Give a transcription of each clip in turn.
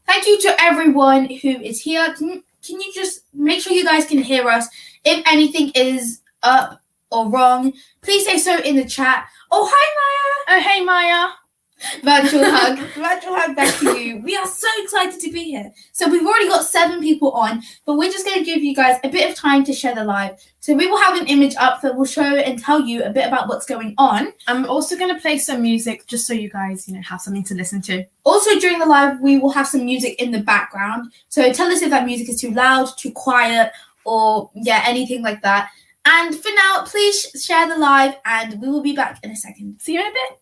Thank you to everyone who is here. Can you just make sure you guys can hear us? If anything is up or wrong, please say so in the chat. Oh, hi, Maya. Oh, hey, Maya. Virtual hug back to you. We are so excited to be here. So we've already got 7 people on, but we're just going to give you guys a bit of time to share the live. So we will have an image up that will show and tell you a bit about what's going on. I'm also going to play some music just so you guys, have something to listen to. Also during the live, we will have some music in the background. So tell us if that music is too loud, too quiet, or anything like that. And for now, please share the live and we will be back in a second. See you in a bit.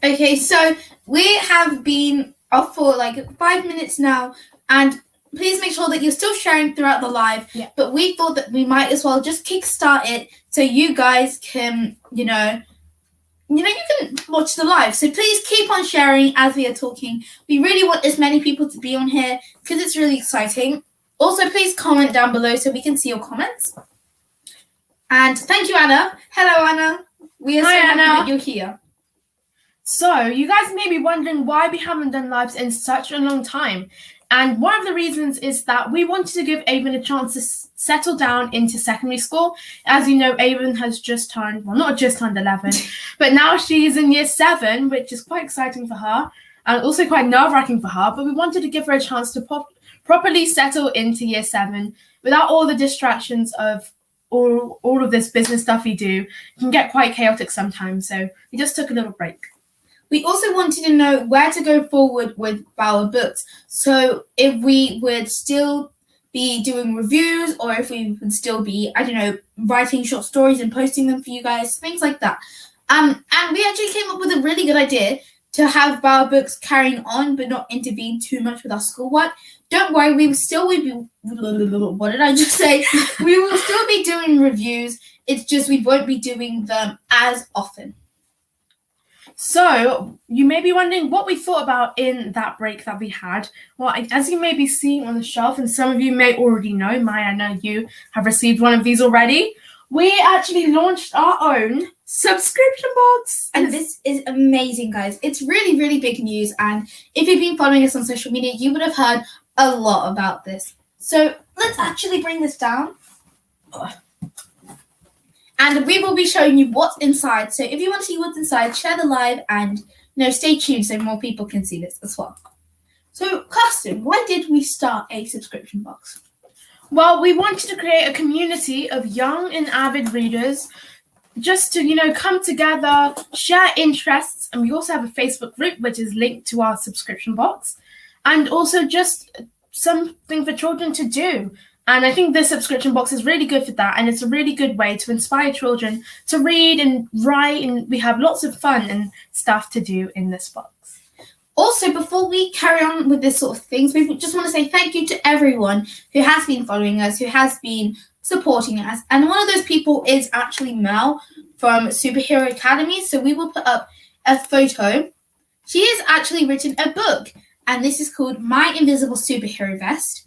Okay, so we have been off for 5 minutes now, and please make sure that you're still sharing throughout the live. Yeah. But we thought that we might as well just kickstart it so you guys can, you can watch the live. So please keep on sharing as we are talking. We really want as many people to be on here because it's really exciting. Also, please comment down below so we can see your comments. And thank you, Anna. Hello, Anna. We are so happy that you're here. So, you guys may be wondering why we haven't done lives in such a long time. And one of the reasons is that we wanted to give Avon a chance to settle down into secondary school. As you know, Avon has just turned, well, not just turned 11, but now she's in year 7, which is quite exciting for her and also quite nerve-wracking for her. But we wanted to give her a chance to properly settle into year 7 without all the distractions of all of this business stuff we do. It can get quite chaotic sometimes. So we just took a little break. We also wanted to know where to go forward with our books. So if we would still be doing reviews or if we would still be, writing short stories and posting them for you guys, things like that. And we actually came up with a really good idea to have Bower Books carrying on but not intervene too much with our schoolwork. Don't worry, we will still be, what did I just say? We will still be doing reviews. It's just we won't be doing them as often. So you may be wondering what we thought about in that break that we had. Well, as you may be seeing on the shelf, and some of you may already know, Maya, I know you have received one of these already. We actually launched our own subscription box. And this is amazing, guys. It's really, really big news. And if you've been following us on social media, you would have heard a lot about this. So let's actually bring this down. And we will be showing you what's inside. So if you want to see what's inside, share the live and stay tuned so more people can see this as well. So, Kirsten, why did we start a subscription box? Well, we wanted to create a community of young and avid readers just to, come together, share interests. And we also have a Facebook group, which is linked to our subscription box. And also just something for children to do. And I think this subscription box is really good for that. And it's a really good way to inspire children to read and write. And we have lots of fun and stuff to do in this box. Also, before we carry on with this sort of things, we just want to say thank you to everyone who has been following us, who has been supporting us. And one of those people is actually Mel from Superhero Academy. So we will put up a photo. She has actually written a book. And this is called My Invisible Superhero Vest.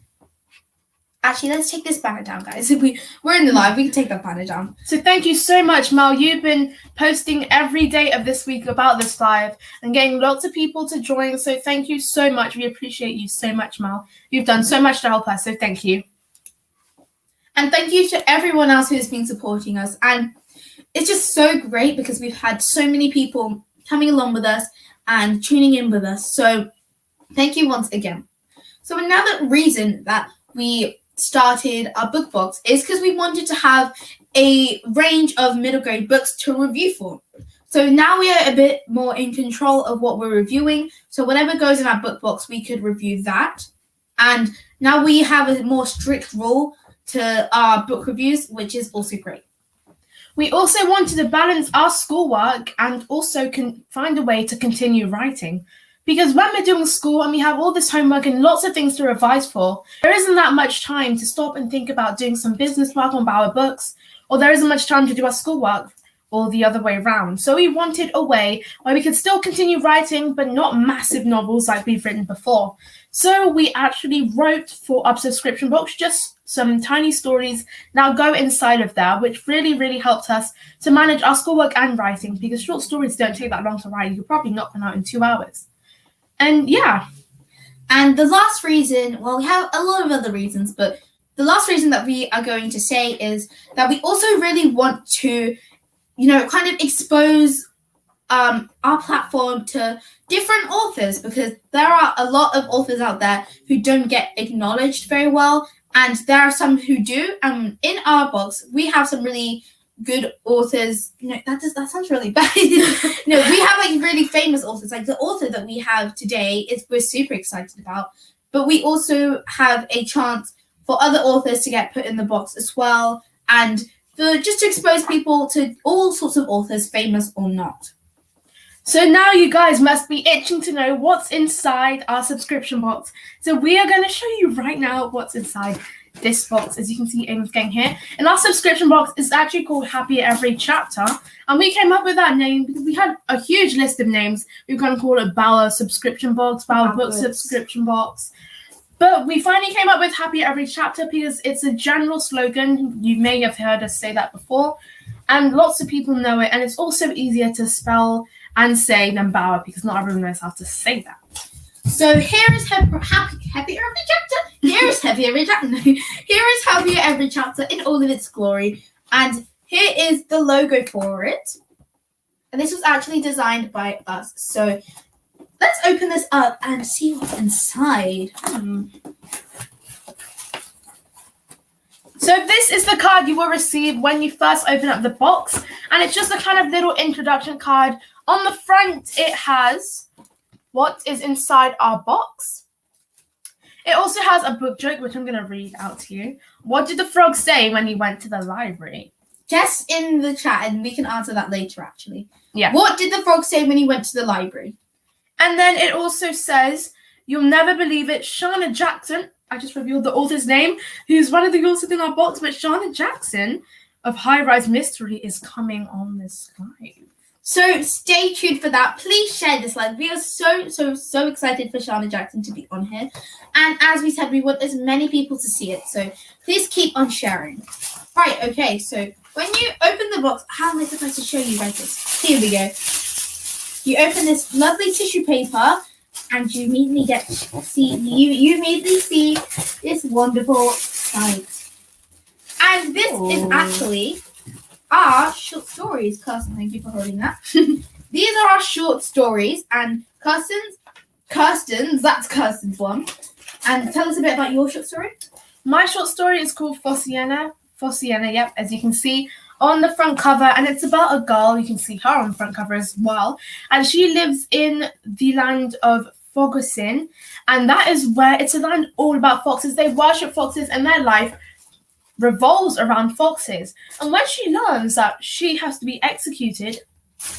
Actually, let's take this banner down, guys. If we're in the live, we can take that banner down. So thank you so much, Mel. You've been posting every day of this week about this live and getting lots of people to join. So thank you so much. We appreciate you so much, Mel. You've done so much to help us. So thank you. And thank you to everyone else who has been supporting us. And it's just so great because we've had so many people coming along with us and tuning in with us. So thank you once again. So another reason that we started our book box is because we wanted to have a range of middle grade books to review for. So now we are a bit more in control of what we're reviewing. So whatever goes in our book box, we could review that. And now we have a more strict rule to our book reviews, which is also great. We also wanted to balance our schoolwork and also can find a way to continue writing. Because when we're doing school and we have all this homework and lots of things to revise for, there isn't that much time to stop and think about doing some business work on our books, or there isn't much time to do our schoolwork, or the other way around. So we wanted a way where we could still continue writing, but not massive novels like we've written before. So we actually wrote for our subscription box just some tiny stories that go inside of there, which really, really helped us to manage our schoolwork and writing, because short stories don't take that long to write. You could probably knock them out in 2 hours. And yeah. And the last reason, well, we have a lot of other reasons, but the last reason that we are going to say is that we also really want to, kind of expose our platform to different authors, because there are a lot of authors out there who don't get acknowledged very well, and there are some who do. In our box, we have some really good authors. That sounds really bad. We have like really famous authors. Like the author that we have today we're super excited about, but we also have a chance for other authors to get put in the box as well, and just to expose people to all sorts of authors, famous or not. So now you guys must be itching to know what's inside our subscription box. So we are going to show you right now what's inside this box. As you can see, Amy's getting here. And our subscription box is actually called Happy Every Chapter. And we came up with that name because we had a huge list of names. We were going to call it Bauer Subscription Box, Bauer Book Subscription Box. But we finally came up with Happy Every Chapter because it's a general slogan. You may have heard us say that before. And lots of people know it. And it's also easier to spell and say than Bauer, because not everyone knows how to say that. So here is Happy Every Chapter. Here is Happy Every Chapter. Here is Happy Every Chapter in all of its glory. And here is the logo for it. And this was actually designed by us. So let's open this up and see what's inside. So this is the card you will receive when you first open up the box. And it's just a kind of little introduction card. On the front, it has what is inside our box. It also has a book joke, which I'm going to read out to you. What did the frog say when he went to the library? Guess in the chat, and we can answer that later, actually. Yeah. What did the frog say when he went to the library? And then it also says, you'll never believe it, Shauna Jackson, I just revealed the author's name, who's one of the authors in our box, but Shauna Jackson of High Rise Mystery is coming on this live. So stay tuned for that. Please share this live. We are so excited for Shauna Jackson to be on here. And as we said, we want as many people to see it. So please keep on sharing. Right, okay, so when you open the box, how am I supposed to show you guys this? Here we go. You open this lovely tissue paper and you immediately you immediately see this wonderful sight. And this is actually our short stories. Kirsten, thank you for holding that. These are our short stories, and Kirsten's, that's Kirsten's one. And tell us a bit about your short story. My short story is called Fosseanna. Fosseanna, yep, as you can see on the front cover, and it's about a girl. You can see her on the front cover as well, and she lives in the land of Fosseanna, and that is where it's a land all about foxes. They worship foxes, and their life revolves around foxes. And when she learns that she has to be executed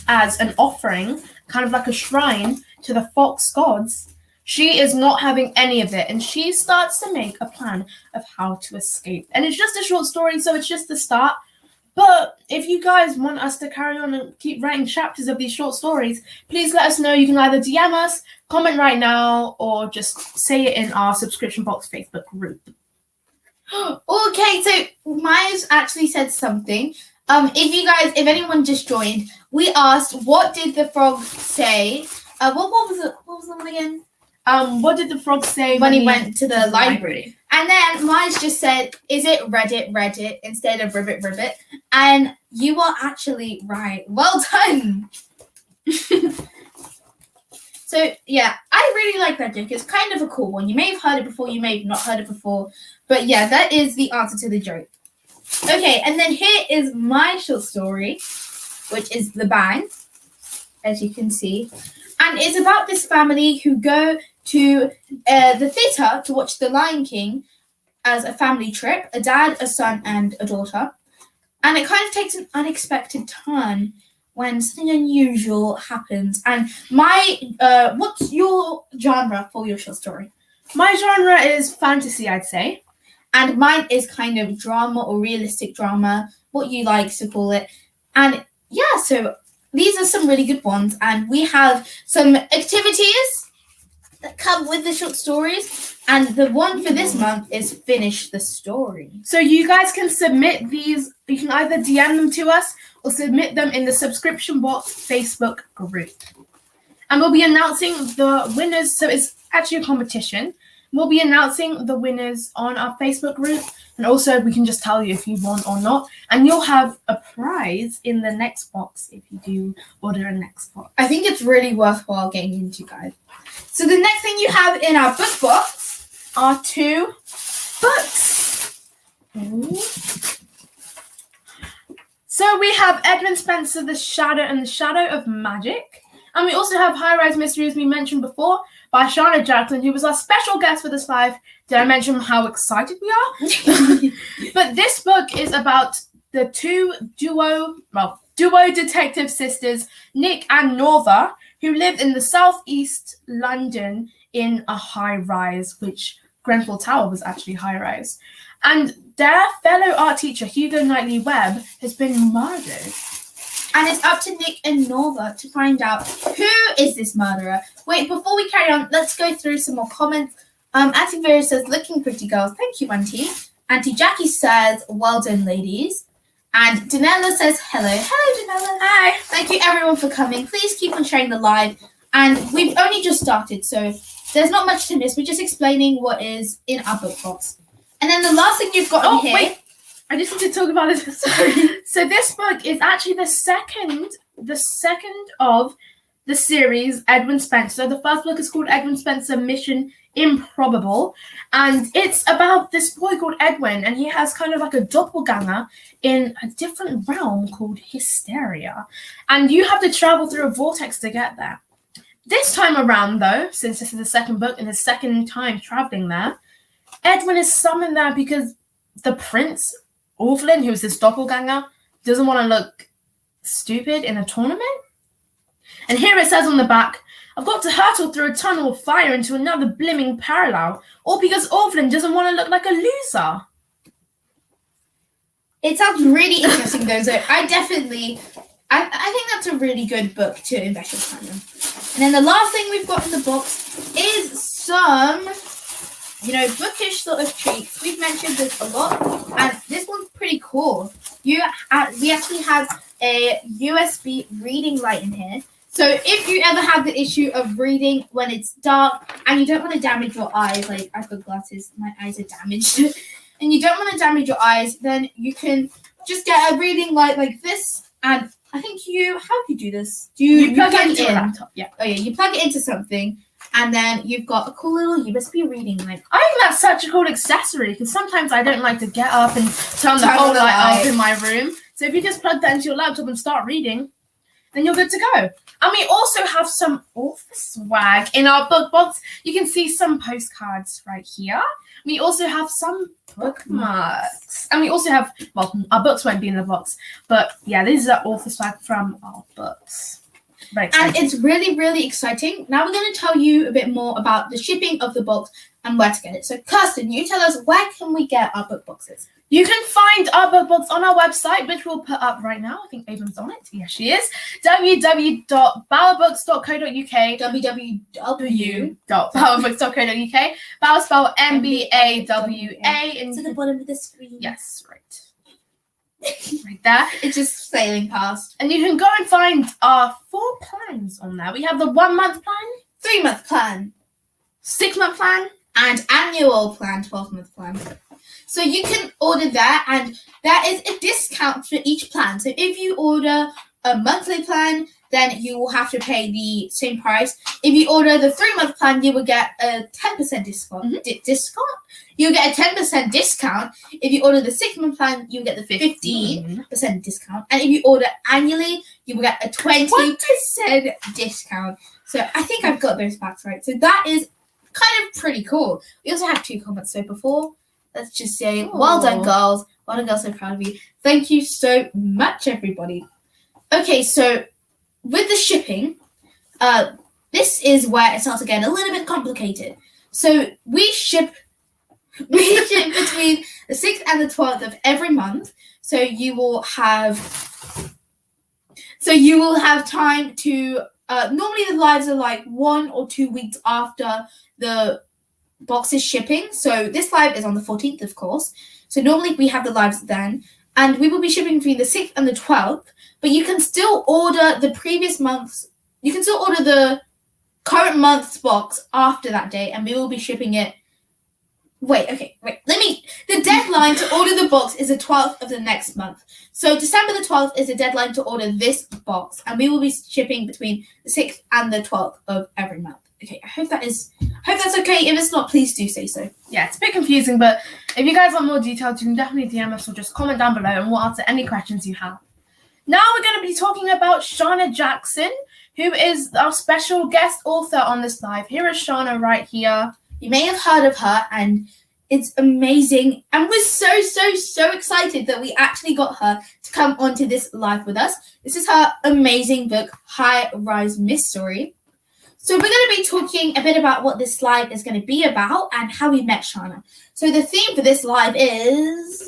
as an offering, kind of like a shrine to the fox gods, she is not having any of it, and she starts to make a plan of how to escape. And it's just a short story, so it's just the start. But if you guys want us to carry on and keep writing chapters of these short stories, please let us know. You can either DM us, comment right now, or just say it in our subscription box Facebook group. Okay, so Myers actually said something. If anyone just joined, we asked, what did the frog say? What was the one again? What did the frog say when he went to the library? And then Myers just said, is it Reddit, instead of ribbit? And you are actually right. Well done. So, yeah, I really like that joke. It's kind of a cool one. You may have heard it before, you may have not heard it before. But, yeah, that is the answer to the joke. Okay, and then here is my short story, which is The Bang, as you can see. And it's about this family who go to the theatre to watch The Lion King as a family trip, a dad, a son, and a daughter. And it kind of takes an unexpected turn when something unusual happens. And what's your genre for your short story? My genre is fantasy, I'd say. And mine is kind of drama or realistic drama, what you like to call it. And yeah, so these are some really good ones. And we have some activities that come with the short stories. And the one for this month is Finish the Story. So you guys can submit these. You can either DM them to us or submit them in the subscription box Facebook group. And we'll be announcing the winners. So it's actually a competition. We'll be announcing the winners on our Facebook group. And also we can just tell you if you won or not. And you'll have a prize in the next box if you do order a next box. I think it's really worthwhile getting into, guys. So the next thing you have in our book box are 2 books. Ooh. So we have Edmund Spencer, The Shadow and the Shadow of Magic. And we also have High Rise Mystery, as we mentioned before, by Shauna Jackson, who was our special guest for this live. Did I mention how excited we are? But this book is about the duo detective sisters, Nick and Norva, who lived in the southeast London in a high rise, which Grenfell Tower was actually high rise. And their fellow art teacher, Hugo Knightley Webb, has been murdered. And it's up to Nick and Norva to find out who is this murderer. Wait, before we carry on, let's go through some more comments. Auntie Vera says, looking pretty girls. Thank you, Auntie. Auntie Jackie says, well done, ladies. And Danella says, hello. Hello, Danella. Hi. Thank you, everyone, for coming. Please keep on sharing the live. And we've only just started, so there's not much to miss. We're just explaining what is in our book box. And then the last thing you've got in here... Wait. I just need to talk about this. Sorry. So this book is actually the second of the series, Edwin Spencer. The first book is called Edwin Spencer Mission Improbable. And it's about this boy called Edwin. And he has kind of like a doppelganger in a different realm called Hysteria. And you have to travel through a vortex to get there. This time around, though, since this is the second book and his second time traveling there, Edwin is summoned there because the prince... Orphan, who's this doppelganger, doesn't want to look stupid in a tournament. And here it says on the back, I've got to hurtle through a tunnel of fire into another blimming parallel, all because Orphan doesn't want to look like a loser. It sounds really interesting, though. So I think that's a really good book to invest your time in. And then the last thing we've got in the box is some, bookish sort of treats. We've mentioned this a lot, and this one's pretty cool. We actually have a USB reading light in here. So if you ever have the issue of reading when it's dark and you don't want to damage your eyes, like I've got glasses, my eyes are damaged, and you don't want to damage your eyes, then you can just get a reading light like this. And I think how do you do this? You plug it into a laptop. Yeah. Oh yeah, you plug it into something, and then you've got a cool little USB reading light. I think that's such a cool accessory because sometimes I don't like to get up and turn the whole light off in my room. So if you just plug that into your laptop and start reading, then you're good to go. And we also have some author swag in our book box. You can see some postcards right here. We also have some bookmarks. And we also have, our books won't be in the box. But yeah, this is our author swag from our books. And it's really, really exciting. Now we're going to tell you a bit more about the shipping of the box and where to get it. So Kirsten, you tell us, where can we get our book boxes? You can find our book box on our website, which we'll put up right now. I think Avon's on it. Yes, she is. www.bowerbooks.co.uk www.bowerbooks.co.uk Bower spelled MBAWA. To the bottom of the screen. Yes, right. Right there. It's just sailing past. And you can go and find our 4 plans on there. We have the 1 month plan, 3 month plan, 6 month plan, and annual plan, 12 month plan. So you can order that, and there is a discount for each plan. So if you order a monthly plan, then you will have to pay the same price. If you order the 3 month plan, you will get a 10% discount. You'll get a 10% discount. If you order the 6 month plan, you'll get the 15% discount. And if you order annually, you will get a 20% discount. So I think I've got those facts right. So that is kind of pretty cool. We also have 2 comments. So before, let's just say, well done, girls. Well done, girls. So proud of you. Thank you so much, everybody. Okay, so with the shipping, this is where it starts to get a little bit complicated. So we ship between the 6th and the 12th of every month. So you will have time to normally the lives are like 1 or 2 weeks after the box is shipping. So this live is on the 14th, of course. So normally we have the lives then, and we will be shipping between the 6th and the 12th. But you can still order the previous month's. You can still order the current month's box after that date, and we will be shipping it. The deadline to order the box is the 12th of the next month. So December the 12th is the deadline to order this box, and we will be shipping between the 6th and the 12th of every month. Okay, I hope that's okay. If it's not, please do say so. Yeah, it's a bit confusing, but if you guys want more details, you can definitely DM us or just comment down below and we'll answer any questions you have. Now we're going to be talking about Shauna Jackson, who is our special guest author on this live. Here is Shauna right here. You may have heard of her, and it's amazing. And we're so excited that we actually got her to come onto this live with us. This is her amazing book, High Rise Mystery. So we're going to be talking a bit about what this live is going to be about and how we met Shauna. So the theme for this live is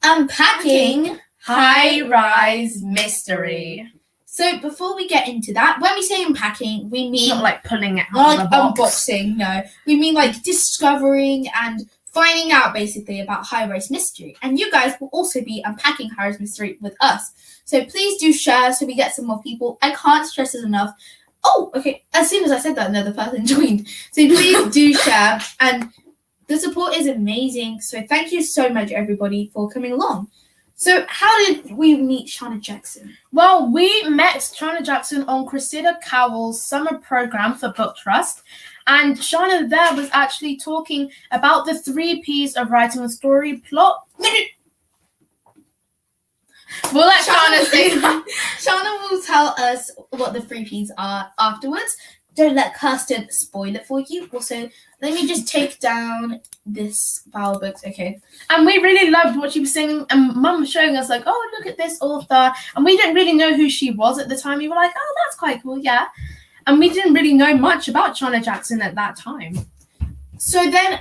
unpacking High Rise Mystery. So before we get into that, when we say unpacking, we mean not like pulling it out not of the box. Unboxing, no. We mean like discovering and finding out basically about High Rise Mystery. And you guys will also be unpacking High Rise Mystery with us. So please do share so we get some more people. I can't stress it enough. Oh, okay. As soon as I said that, another person joined. So please do share. And the support is amazing. So thank you so much, everybody, for coming along. So how did we meet Shauna Jackson? Well, we met Shauna Jackson on Cressida Cowell's summer program for Book Trust. And Shauna there was actually talking about the 3 Ps of writing a story: plot. We'll let Shauna say that. Shauna will tell us what the 3 Ps are afterwards. Don't let Kirsten spoil it for you. Also, let me just take down this Bower Books. Okay. And we really loved what she was saying. And Mum was showing us like, oh, look at this author. And we didn't really know who she was at the time. We were like, oh, that's quite cool. Yeah. And we didn't really know much about Shauna Jackson at that time. So then,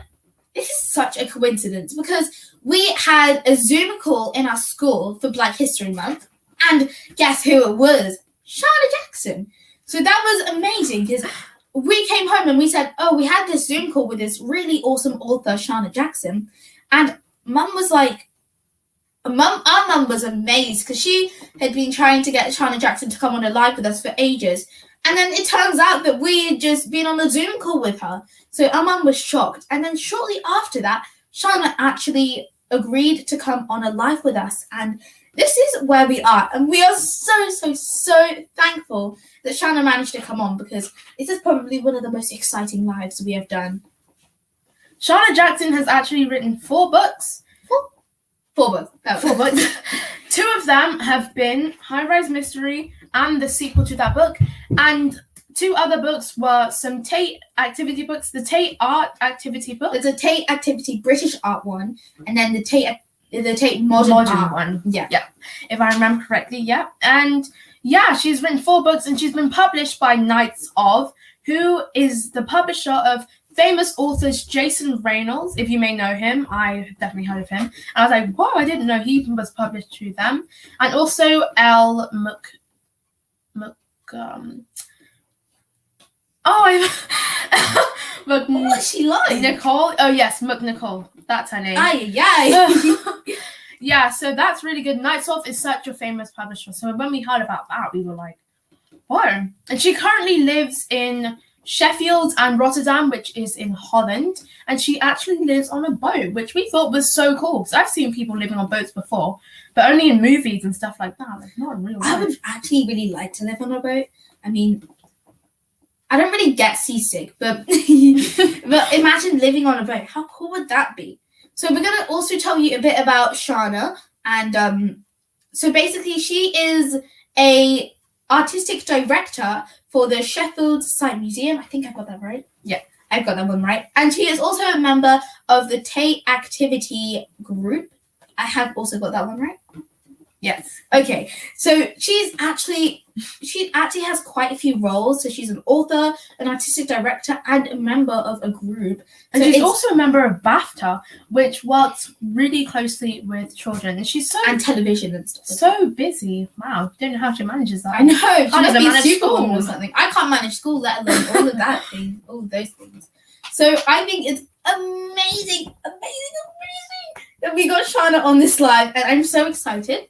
this is such a coincidence because we had a Zoom call in our school for Black History Month. And guess who it was? Shauna Jackson. So that was amazing because we came home and we said, oh, we had this Zoom call with this really awesome author, Shauna Jackson. And Mum was like, our mum was amazed because she had been trying to get Shauna Jackson to come on a live with us for ages. And then it turns out that we had just been on a Zoom call with her. So our mum was shocked. And then shortly after that, Shauna actually agreed to come on a live with us. And this is where we are. And we are so, so, so thankful that Shauna managed to come on because this is probably one of the most exciting lives we have done. Shauna Jackson has actually written 4 books. Four books. Oh. 4 books. 2 of them have been High Rise Mystery and the sequel to that book. And 2 other books were some Tate activity books, the Tate art activity book. There's a Tate activity British art one, and then the Tate modern art one. Yeah. If I remember correctly, yeah. And yeah, she's written 4 books and she's been published by Knights of, who is the publisher of famous authors Jason Reynolds, if you may know him. I've definitely heard of him. And I was like, whoa, I didn't know he was published through them. And also L. What's she like? Nicole. Oh yes, Nicole. That's her name. Yeah, so that's really good. Knights of is such a famous publisher. So when we heard about that, we were like, whoa. And she currently lives in Sheffield and Rotterdam, which is in Holland. And she actually lives on a boat, which we thought was so cool. Because I've seen people living on boats before, but only in movies and stuff like that. Like, not in real life. I would actually really like to live on a boat. I mean, I don't really get seasick, but but imagine living on a boat. How cool would that be? So we're going to also tell you a bit about Shauna. And so basically she is a artistic director for the Sheffield Site Museum. I think I got that right. Yeah, I've got that one right. And she is also a member of the Tate Activity Group. I have also got that one right. Yes. Okay. So she actually has quite a few roles. So she's an author, an artistic director, and a member of a group. And so she's also a member of BAFTA, which works really closely with children. And she's and television and stuff. So busy. Wow. Don't know how she manages that. I know. She must be manage school or something. I can't manage school, let alone all of that thing, all of those things. So I think it's amazing that we got Shauna on this live, and I'm so excited.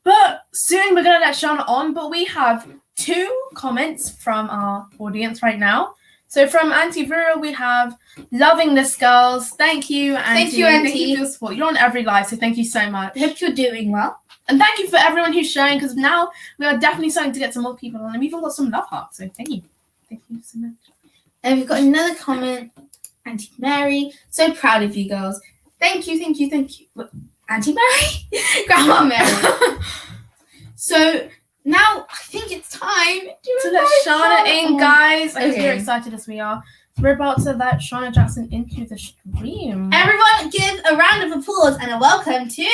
But soon we're going to let Shauna on, but we have 2 comments from our audience right now. So from Auntie Vera, we have, loving this, girls. Thank you, Auntie. Thank you, Auntie. Thank you for your support. You're on every live, so thank you so much. I hope you're doing well. And thank you for everyone who's sharing, because now we are definitely starting to get some more people on, and we've even got some love hearts, so thank you. Thank you so much. And we've got another comment, Auntie Mary. So proud of you, girls. Thank you. Auntie Mary? Grandma Mary. So now I think it's time to let Shauna in, guys. I hope you're excited as we are. So we're about to let Shauna Jackson into the stream. Everyone give a round of applause and a welcome to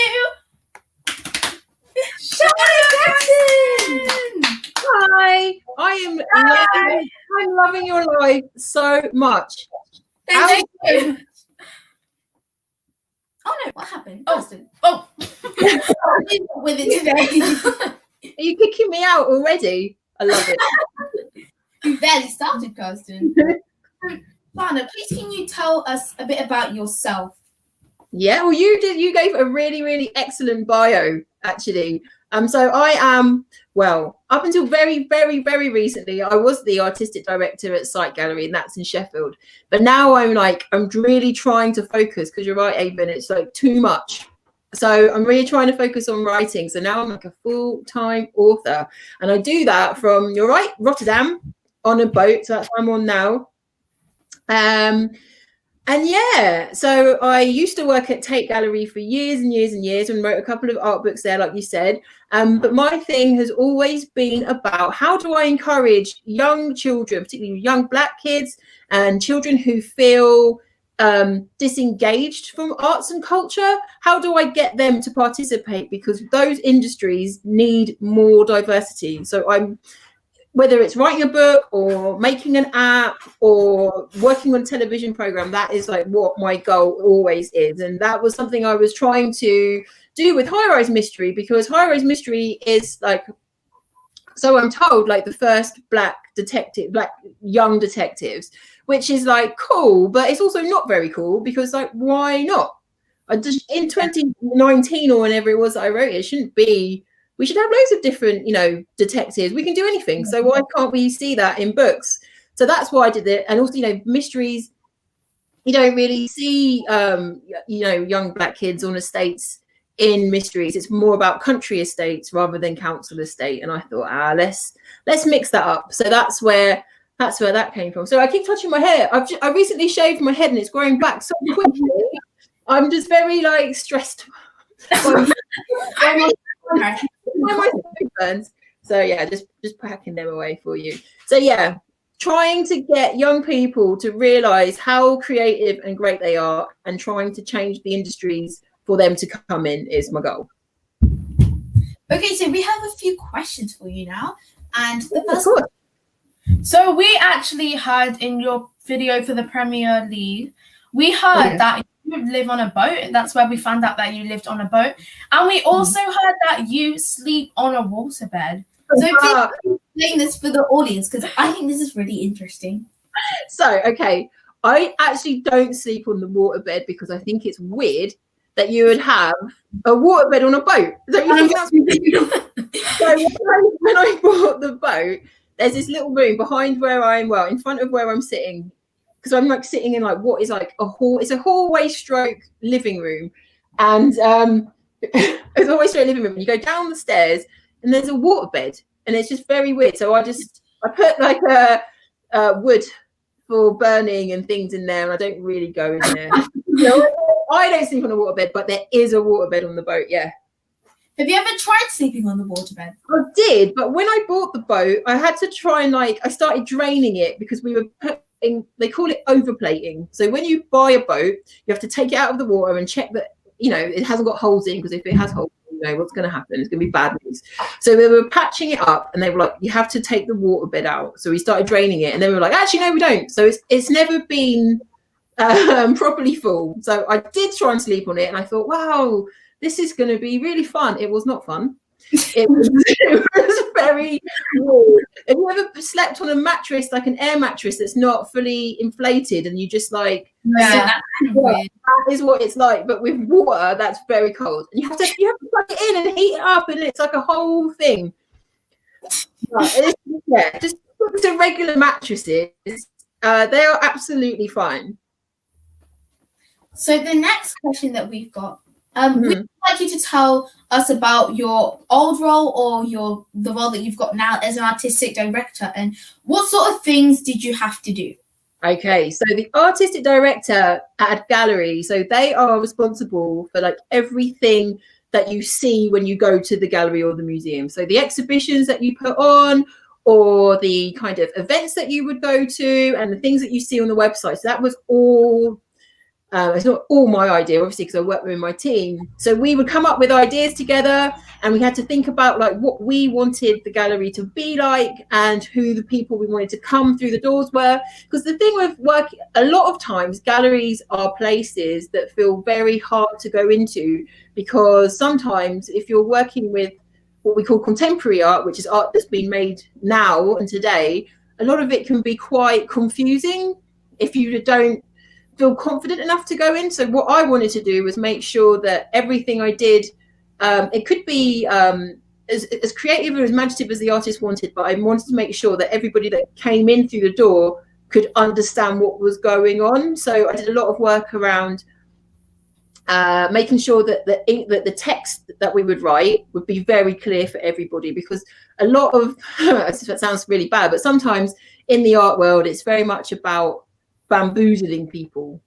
Shauna Jackson! Hi, I'm loving your live so much. Thank you. Oh no, what happened? Oh. With it today. Are you kicking me out already? I love it. You barely started, Kirsten. Shauna, please can you tell us a bit about yourself? Yeah, well, you gave a really, really excellent bio, actually. So I am, well, up until very, very, very recently, I was the artistic director at Site Gallery, and that's in Sheffield. But now I'm really trying to focus, because you're right, Avon, it's like too much. So I'm really trying to focus on writing. So now I'm like a full-time author. And I do that from, you're right, Rotterdam on a boat. So that's what I'm on now. And yeah, so I used to work at Tate Gallery for years and years and years and wrote a couple of art books there, like you said. But my thing has always been about how do I encourage young children, particularly young Black kids and children who feel disengaged from arts and culture. How do I get them to participate? Because those industries need more diversity. So whether it's writing a book or making an app or working on a television program, that is like what my goal always is. And that was something I was trying to do with High Rise Mystery, because High Rise Mystery is like, so I'm told, like the first black young detectives, which is like cool, but it's also not very cool, because like, why not? I just, in 2019 or whenever it was that I wrote it, shouldn't be, we should have loads of different, you know, detectives. We can do anything. So why can't we see that in books? So that's why I did it. And also, you know, mysteries, you don't really see, you know, young black kids on estates in mysteries. It's more about country estates rather than council estate. And I thought, let's mix that up. So that's where that came from. So I keep touching my hair. I recently shaved my head and it's growing back so quickly. I'm just very like stressed. So yeah, just packing them away for you. So yeah, trying to get young people to realize how creative and great they are, and trying to change the industries for them to come in is my goal. Okay, so we have a few questions for you now, and the first one. So we actually heard in your video for the Premier League, we heard that you live on a boat. That's where we found out that you lived on a boat. And we also heard that you sleep on a waterbed. So please explain this for the audience, because I think this is really interesting. So, okay, I actually don't sleep on the waterbed because I think it's weird that you would have a waterbed on a boat. So when I bought the boat, there's this little room behind where in front of where I'm sitting, because I'm like sitting in like what is like a hall. It's a hallway stroke living room, and it's always straight living room. You go down the stairs, and there's a waterbed, and it's just very weird. So I put like a wood for burning and things in there, and I don't really go in there. So I don't sleep on a waterbed, but there is a waterbed on the boat. Yeah. Have you ever tried sleeping on the waterbed? I did, but when I bought the boat, I had to try and I started draining it, because we were they call it overplating. So when you buy a boat, you have to take it out of the water and check that, you know, it hasn't got holes in, because if it has holes, you know what's going to happen. It's going to be bad news. So they were patching it up, and they were like, you have to take the waterbed out. So we started draining it, and they were like, actually, no, we don't. So it's never been properly full. So I did try and sleep on it, and I thought, wow, this is going to be really fun. It was not fun. It was very weird. Have you ever slept on a mattress, like an air mattress that's not fully inflated, and you just like, that is what it's like, but with water that's very cold, and you have to plug it in and heat it up, and it's like a whole thing. Just the regular mattresses, they are absolutely fine. So the next question that we've got, we'd like you to tell us about your old role or the role that you've got now as an artistic director, and what sort of things did you have to do? Okay, so the artistic director at a gallery, so they are responsible for like everything that you see when you go to the gallery or the museum. So the exhibitions that you put on, or the kind of events that you would go to, and the things that you see on the website. So that was all. It's not all my idea, obviously, because I work with my team. So we would come up with ideas together, and we had to think about like what we wanted the gallery to be like, and who the people we wanted to come through the doors were. Because the thing with work, a lot of times galleries are places that feel very hard to go into, because sometimes if you're working with what we call contemporary art, which is art that's been made now and today, a lot of it can be quite confusing if you don't feel confident enough to go in. So what I wanted to do was make sure that everything I did, it could be as creative or as imaginative as the artist wanted, but I wanted to make sure that everybody that came in through the door could understand what was going on. So I did a lot of work around making sure that the text that we would write would be very clear for everybody, because a lot of that sounds really bad, but sometimes in the art world it's very much about bamboozling people,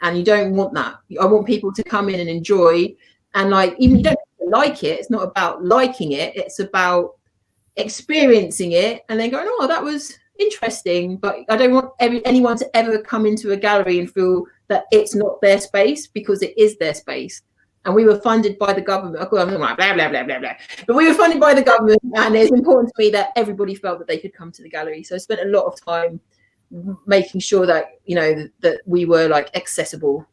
and you don't want that. I want people to come in and enjoy, and like, even you don't like it, it's not about liking it, it's about experiencing it and then going, oh, that was interesting. But I don't want anyone to ever come into a gallery and feel that it's not their space, because it is their space. and we were funded by the government. I'm like blah blah blah blah blah, but we were funded by the government, and it's important to me that everybody felt that they could come to the gallery. So I spent a lot of time making sure that that we were like accessible.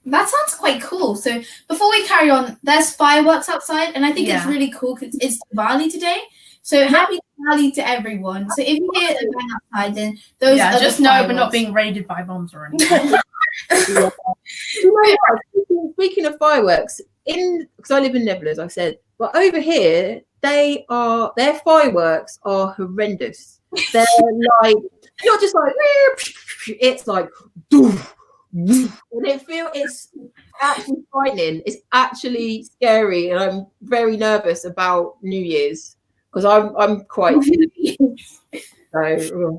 That sounds quite cool. So before we carry on, there's fireworks outside, and I think it's really cool because it's Diwali today. So happy Diwali to everyone. So if you hear a bang outside, then those are just know we're not being raided by bombs or anything. Speaking of fireworks, because I live in Netherlands, I said, but over here their fireworks are horrendous. They're like not just like it's like doof. And it's actually frightening. It's actually scary, and I'm very nervous about New Year's because I'm quite so.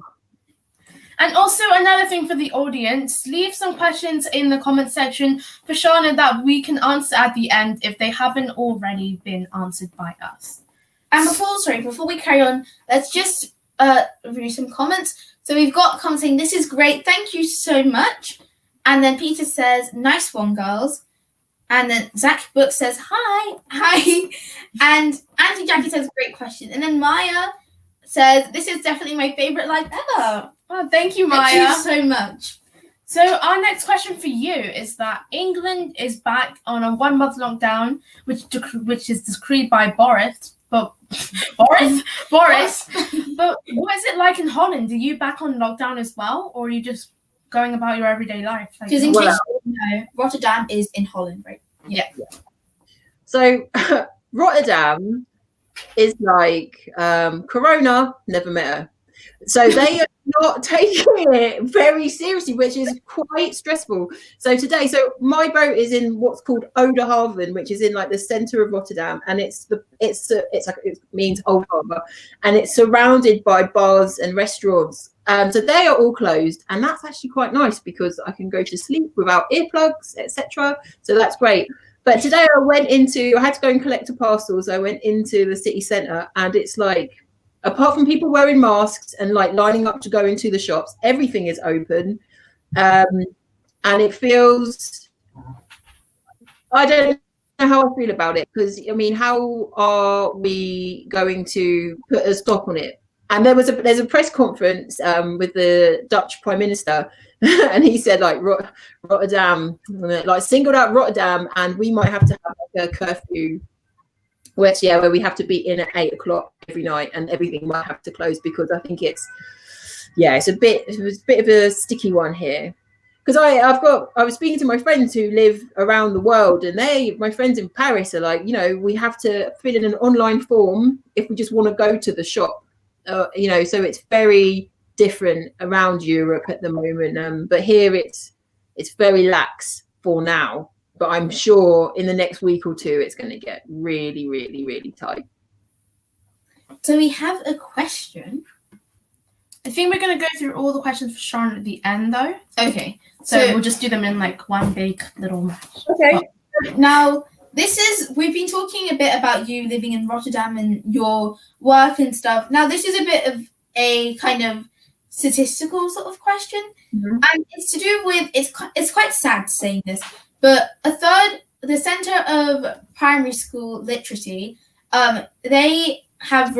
And also another thing for the audience, leave some questions in the comment section for Shauna that we can answer at the end if they haven't already been answered by us. And before we carry on, let's just review some comments. So we've got comments saying, "This is great, thank you so much." And then Peter says, "Nice one, girls." And then Zach Book says, "Hi." And Auntie Jackie says, "Great question." And then Maya says, "This is definitely my favorite live ever." Oh, thank you, Maya. Thank you so much. So our next question for you is that England is back on a 1-month lockdown, which is decreed by Boris. But Boris. But what is it like in Holland? Are you back on lockdown as well, or are you just going about your everyday life? Because in case you don't know, Rotterdam is in Holland, right? Yeah. So Rotterdam is like Corona, never met her. So they are not taking it very seriously, which is quite stressful. So my boat is in what's called Oudehaven, which is in like the center of Rotterdam, and it means Old Harbour, and it's surrounded by bars and restaurants. So they are all closed, and that's actually quite nice because I can go to sleep without earplugs, etc. So that's great. But today I had to go and collect a parcel. So I went into the city centre, and it's like, apart from people wearing masks and like lining up to go into the shops, everything is open. And it feels, I don't know how I feel about it, because I mean, how are we going to put a stop on it? And there's a press conference with the Dutch Prime Minister, and he said like Rotterdam, like singled out Rotterdam, and we might have to have like a curfew, where we have to be in at 8 o'clock every night, and everything might have to close, because I think it's a bit of a sticky one here. Because I was speaking to my friends who live around the world, and my friends in Paris are like, we have to fill in an online form if we just want to go to the shop. So it's very different around Europe at the moment. But here it's very lax for now. But I'm sure in the next week or two, it's going to get really, really, really tight. So we have a question. I think we're going to go through all the questions for Shauna at the end, though. Okay. So we'll just do them in like one big little match. Okay. Now, we've been talking a bit about you living in Rotterdam and your work and stuff. Now, this is a bit of a kind of statistical sort of question. Mm-hmm. And it's to do with, it's quite sad saying this, but the Centre of Primary School Literacy, they have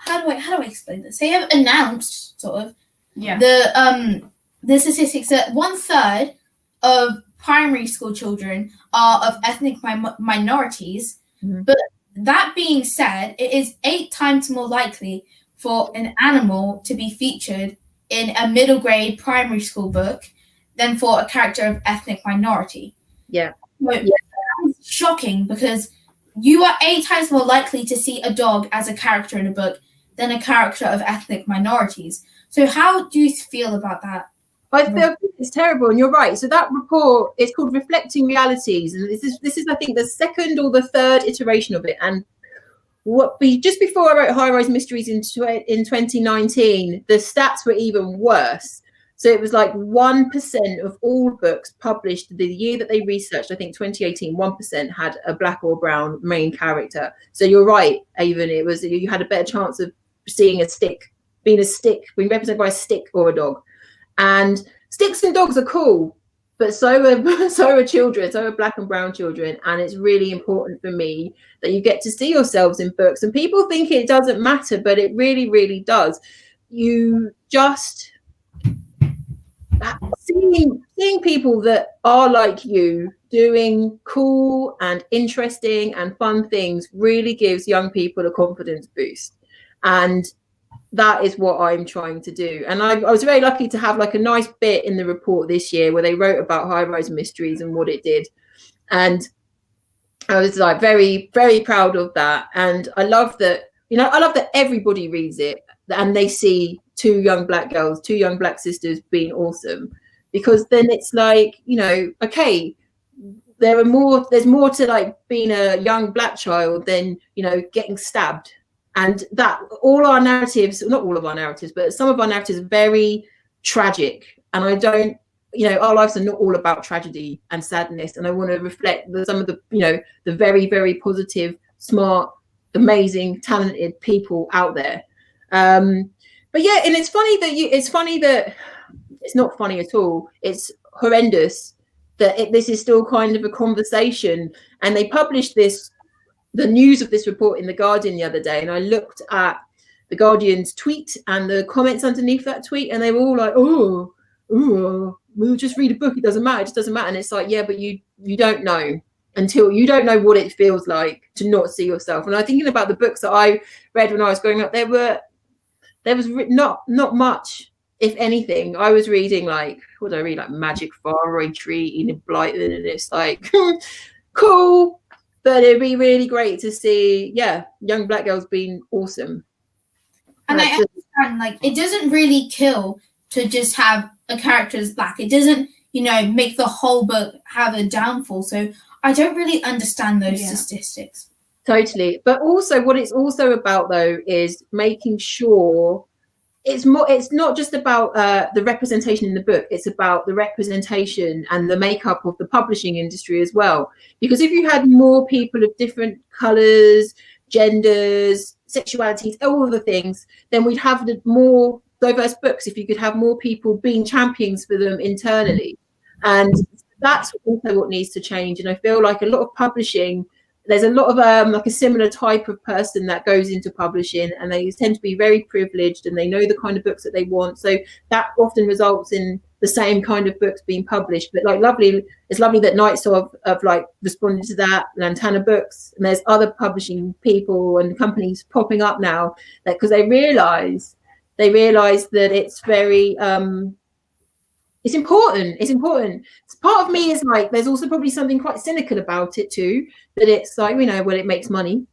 how do I explain this? They have announced sort of the statistics that 1/3 of primary school children are of ethnic minorities. Mm-hmm. But that being said, it is 8 times more likely for an animal to be featured in a middle grade primary school book than for a character of ethnic minority. Yeah. It's shocking, because you are 8 times more likely to see a dog as a character in a book than a character of ethnic minorities. So how do you feel about that? I feel it's terrible, and you're right. So that report is called Reflecting Realities, and this is I think the second or the third iteration of it. And just before I wrote High Rise Mysteries in 2019, the stats were even worse. So it was like 1% of all books published the year that they researched, I think 2018, 1% had a black or brown main character. So you're right, Avon, you had a better chance of seeing being represented by a stick or a dog. And sticks and dogs are cool, but so are so are children, so are black and brown children. And it's really important for me that you get to see yourselves in books. And people think it doesn't matter, but it really, really does. You just seeing people that are like you doing cool and interesting and fun things really gives young people a confidence boost. And that is what I'm trying to do. And I was very lucky to have like a nice bit in the report this year where they wrote about High Rise Mysteries and what it did. And I was like very, very proud of that. And I love that, I love that everybody reads it and they see two young black girls, two young black sisters being awesome, because then it's like, okay, there's more to like being a young black child than, getting stabbed. And that all our narratives, not all of our narratives, but some of our narratives are very tragic. And I don't, our lives are not all about tragedy and sadness. And I want to reflect some of the, the very, very positive, smart, amazing, talented people out there. But yeah, and it's funny that it's not funny at all. It's horrendous that this is still kind of a conversation. And they published the news of this report in The Guardian the other day, and I looked at The Guardian's tweet and the comments underneath that tweet, and they were all like, oh, we'll just read a book, it doesn't matter, it just doesn't matter. And it's like, yeah, but you don't know until you don't know what it feels like to not see yourself. And I'm thinking about the books that I read when I was growing up. There was not much, if anything. I was reading like, what did I read? Like Magic Faraway Tree, Enid Blyton, and it's like, cool. But it'd be really great to see, young black girls being awesome. And I understand, like, it doesn't really kill to just have a character as black. It doesn't, make the whole book have a downfall. So I don't really understand those statistics. Totally. But also what it's also about, though, is making sure it's not just about the representation in the book. It's about the representation and the makeup of the publishing industry as well. Because if you had more people of different colors, genders, sexualities, all of the things, then we'd have more diverse books if you could have more people being champions for them internally. And that's also what needs to change. And I feel like a lot of publishing, there's a lot of like a similar type of person that goes into publishing, and they tend to be very privileged and they know the kind of books that they want. So that often results in the same kind of books being published. But like it's lovely that Nights have like responded to that, Lantana Books, and there's other publishing people and companies popping up now that because they realize that it's very it's important. Part of me is like, there's also probably something quite cynical about it too, that it's like, well, it makes money.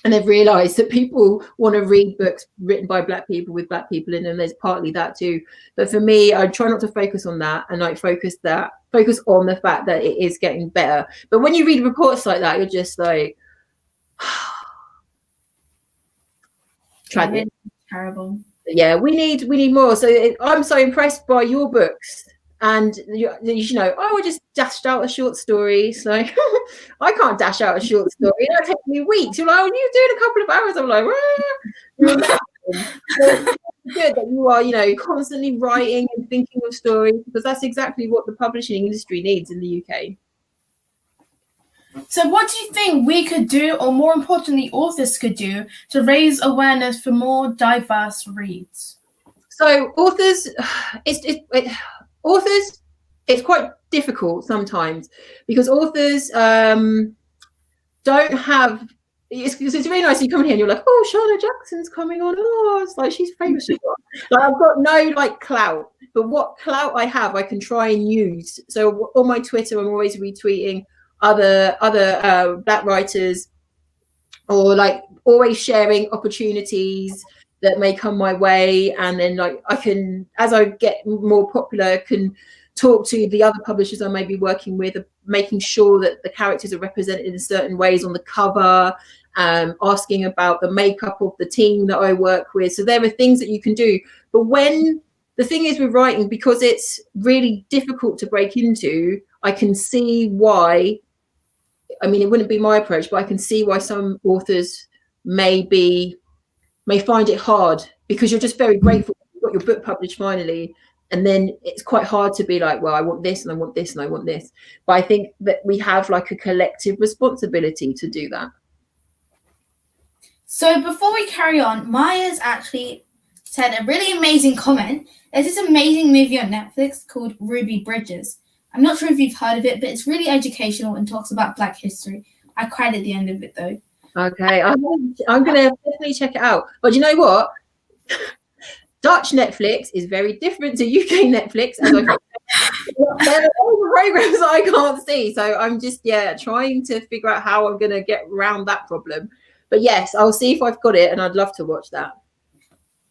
And they've realized that people want to read books written by black people with black people in them. There's partly that too. But for me, I try not to focus on that, and like focus on the fact that it is getting better. But when you read reports like that, you're just like, Tragic. Terrible. Yeah, we need more. So I'm so impressed by your books, and I just dashed out a short story. So I can't dash out a short story. It'll take me weeks. You're like, you do it a couple of hours. I'm like, so good that you are, constantly writing and thinking of stories, because that's exactly what the publishing industry needs in the UK. So what do you think we could do, or more importantly, authors could do, to raise awareness for more diverse reads? So authors, it's quite difficult sometimes, because authors don't have. It's really nice you come in here and you're like, oh, Shauna Jackson's coming on. Oh, it's like she's famous. Like I've got no like clout, but what clout I have, I can try and use. So on my Twitter, I'm always retweeting other black writers, or like always sharing opportunities that may come my way, and then like I can, as I get more popular, can talk to the other publishers I may be working with, making sure that the characters are represented in certain ways on the cover, asking about the makeup of the team that I work with. So there are things that you can do. But when the thing is with writing, because it's really difficult to break into, I can see why. I mean, it wouldn't be my approach, but I can see why some authors may find it hard, because you're just very grateful you got your book published finally, And then it's quite hard to be like, well, I want this and I want this and I want this. But I think that we have like a collective responsibility to do that. So before we carry on, Maya's actually said a really amazing comment. There's this amazing movie on Netflix called Ruby Bridges. I'm not sure if you've heard of it, but it's really educational and talks about Black history. I cried at the end of it though. Okay, I'm going to definitely check it out. But you know what? Dutch Netflix is very different to UK Netflix. As there are programs that I can't see. So I'm just, trying to figure out how I'm going to get around that problem. But yes, I'll see if I've got it, and I'd love to watch that.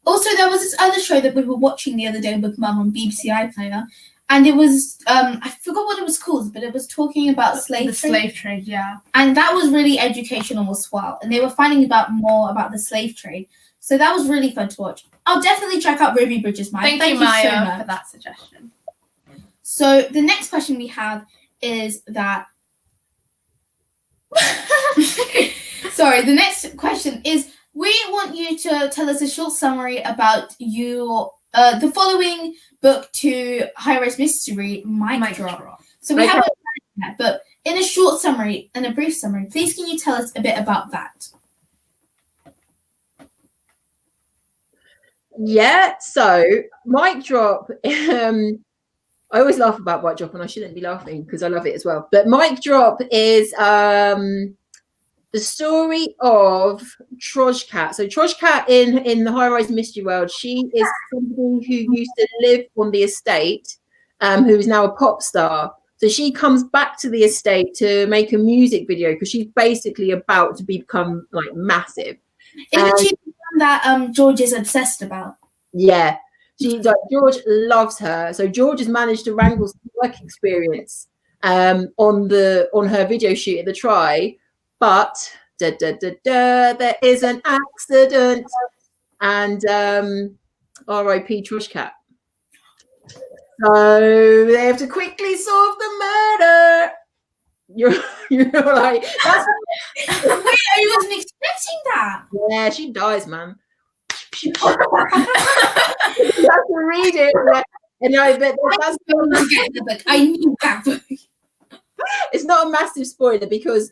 Also, there was this other show that we were watching the other day with Mum on BBC iPlayer, and it was, I forgot what it was called, but it was talking about slave trade, yeah. And that was really educational as well. And they were finding out more about the slave trade. So that was really fun to watch. I'll definitely check out Ruby Bridges, Maya. Thank you, Maya, so much for that suggestion. So the next question we have is that... Sorry, the next question is, we want you to tell us a short summary about your the following book to high-rise mystery, Mic Drop. So we haven't done that, but in a short summary and a brief summary, please can you tell us a bit about that? Yeah, so Mic Drop, I always laugh about Mic Drop, and I shouldn't be laughing because I love it as well. But Mic Drop is the story of Trojkat. So Trojkat in the high-rise mystery world, she is somebody who used to live on the estate, who is now a pop star. So she comes back to the estate to make a music video because she's basically about to become like massive. Isn't she the one that George is obsessed about? Yeah. She's like, George loves her. So George has managed to wrangle some work experience on her video shoot at the Try. But there is an accident, and R.I.P. Trojkat. So they have to quickly solve the murder. You're like, that's wait, I wasn't expecting that. Yeah, she dies, man. You have to read it. Yeah. And that's the book. I knew that book. It's not a massive spoiler because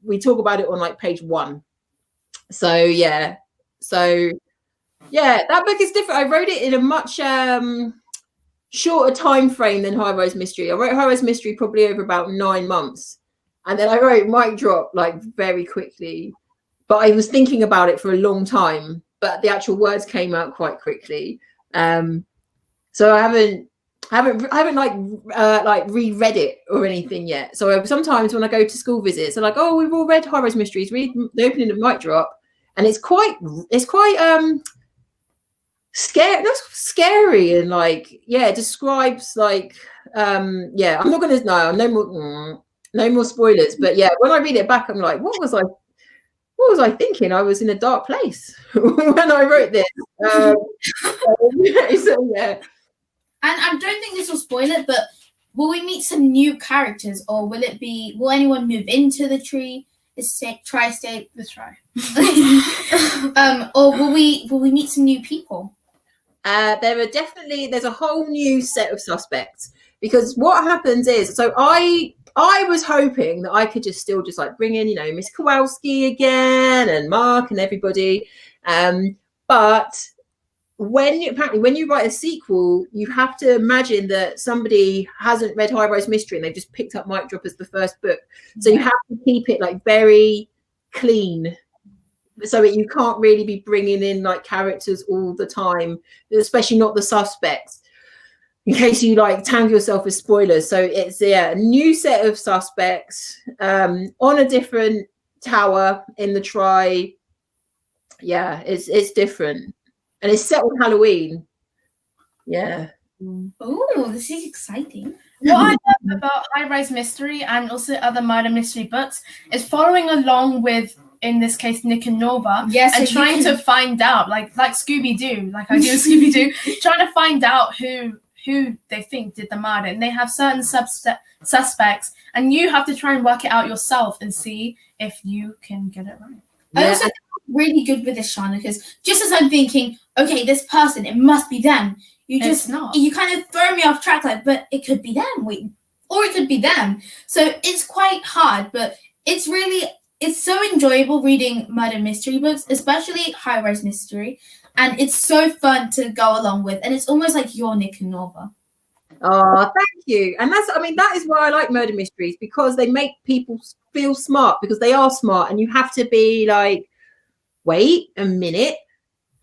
we talk about it on like page 1. So yeah, that book is different. I wrote it in a much shorter time frame than High Rise Mystery. I wrote High Rise Mystery probably over about 9 months, and then I wrote Mic Drop like very quickly. But I was thinking about it for a long time, but the actual words came out quite quickly. So I haven't like reread it or anything yet. So sometimes when I go to school visits, they're like, "Oh, we've all read High Rise Mysteries. Read the opening of Mic Drop," and it's quite scary and like it describes like I'm not gonna no more spoilers. But yeah, when I read it back, I'm like, what was I thinking? I was in a dark place when I wrote this. So yeah. And I don't think this will spoil it, but will we meet some new characters, or will anyone move into the tri-state? The Try. Or will we meet some new people? There's a whole new set of suspects, because what happens is, so I was hoping that I could just like bring in, Miss Kowalski again and Mark and everybody. But when you write a sequel, you have to imagine that somebody hasn't read High Rise Mystery and they've just picked up Mic Drop as the first book. So you have to keep it like very clean. So you can't really be bringing in like characters all the time, especially not the suspects, in case you like tangle yourself with spoilers. So it's a new set of suspects on a different tower in the Try. Yeah, it's different. And it's set on Halloween. Yeah. Oh, this is exciting. What I love about High Rise Mystery and also other murder mystery books is following along with, in this case, Nick and Nova, and trying to find out, like Scooby-Doo, like I do with Scooby-Doo, trying to find out who they think did the murder. And they have certain suspects, and you have to try and work it out yourself and see if you can get it right. Yeah. I also think really good with this, Shauna, because just as I'm thinking, okay, this person, it must be them, you just you kind of throw me off track, like, but it could be them, or it could be them. So it's quite hard, but it's so enjoyable reading murder mystery books, especially high-rise mystery, and it's so fun to go along with, and it's almost like you're Nick and Norva. Oh, thank you. And that is why I like murder mysteries, because they make people feel smart, because they are smart, and you have to be like, wait a minute.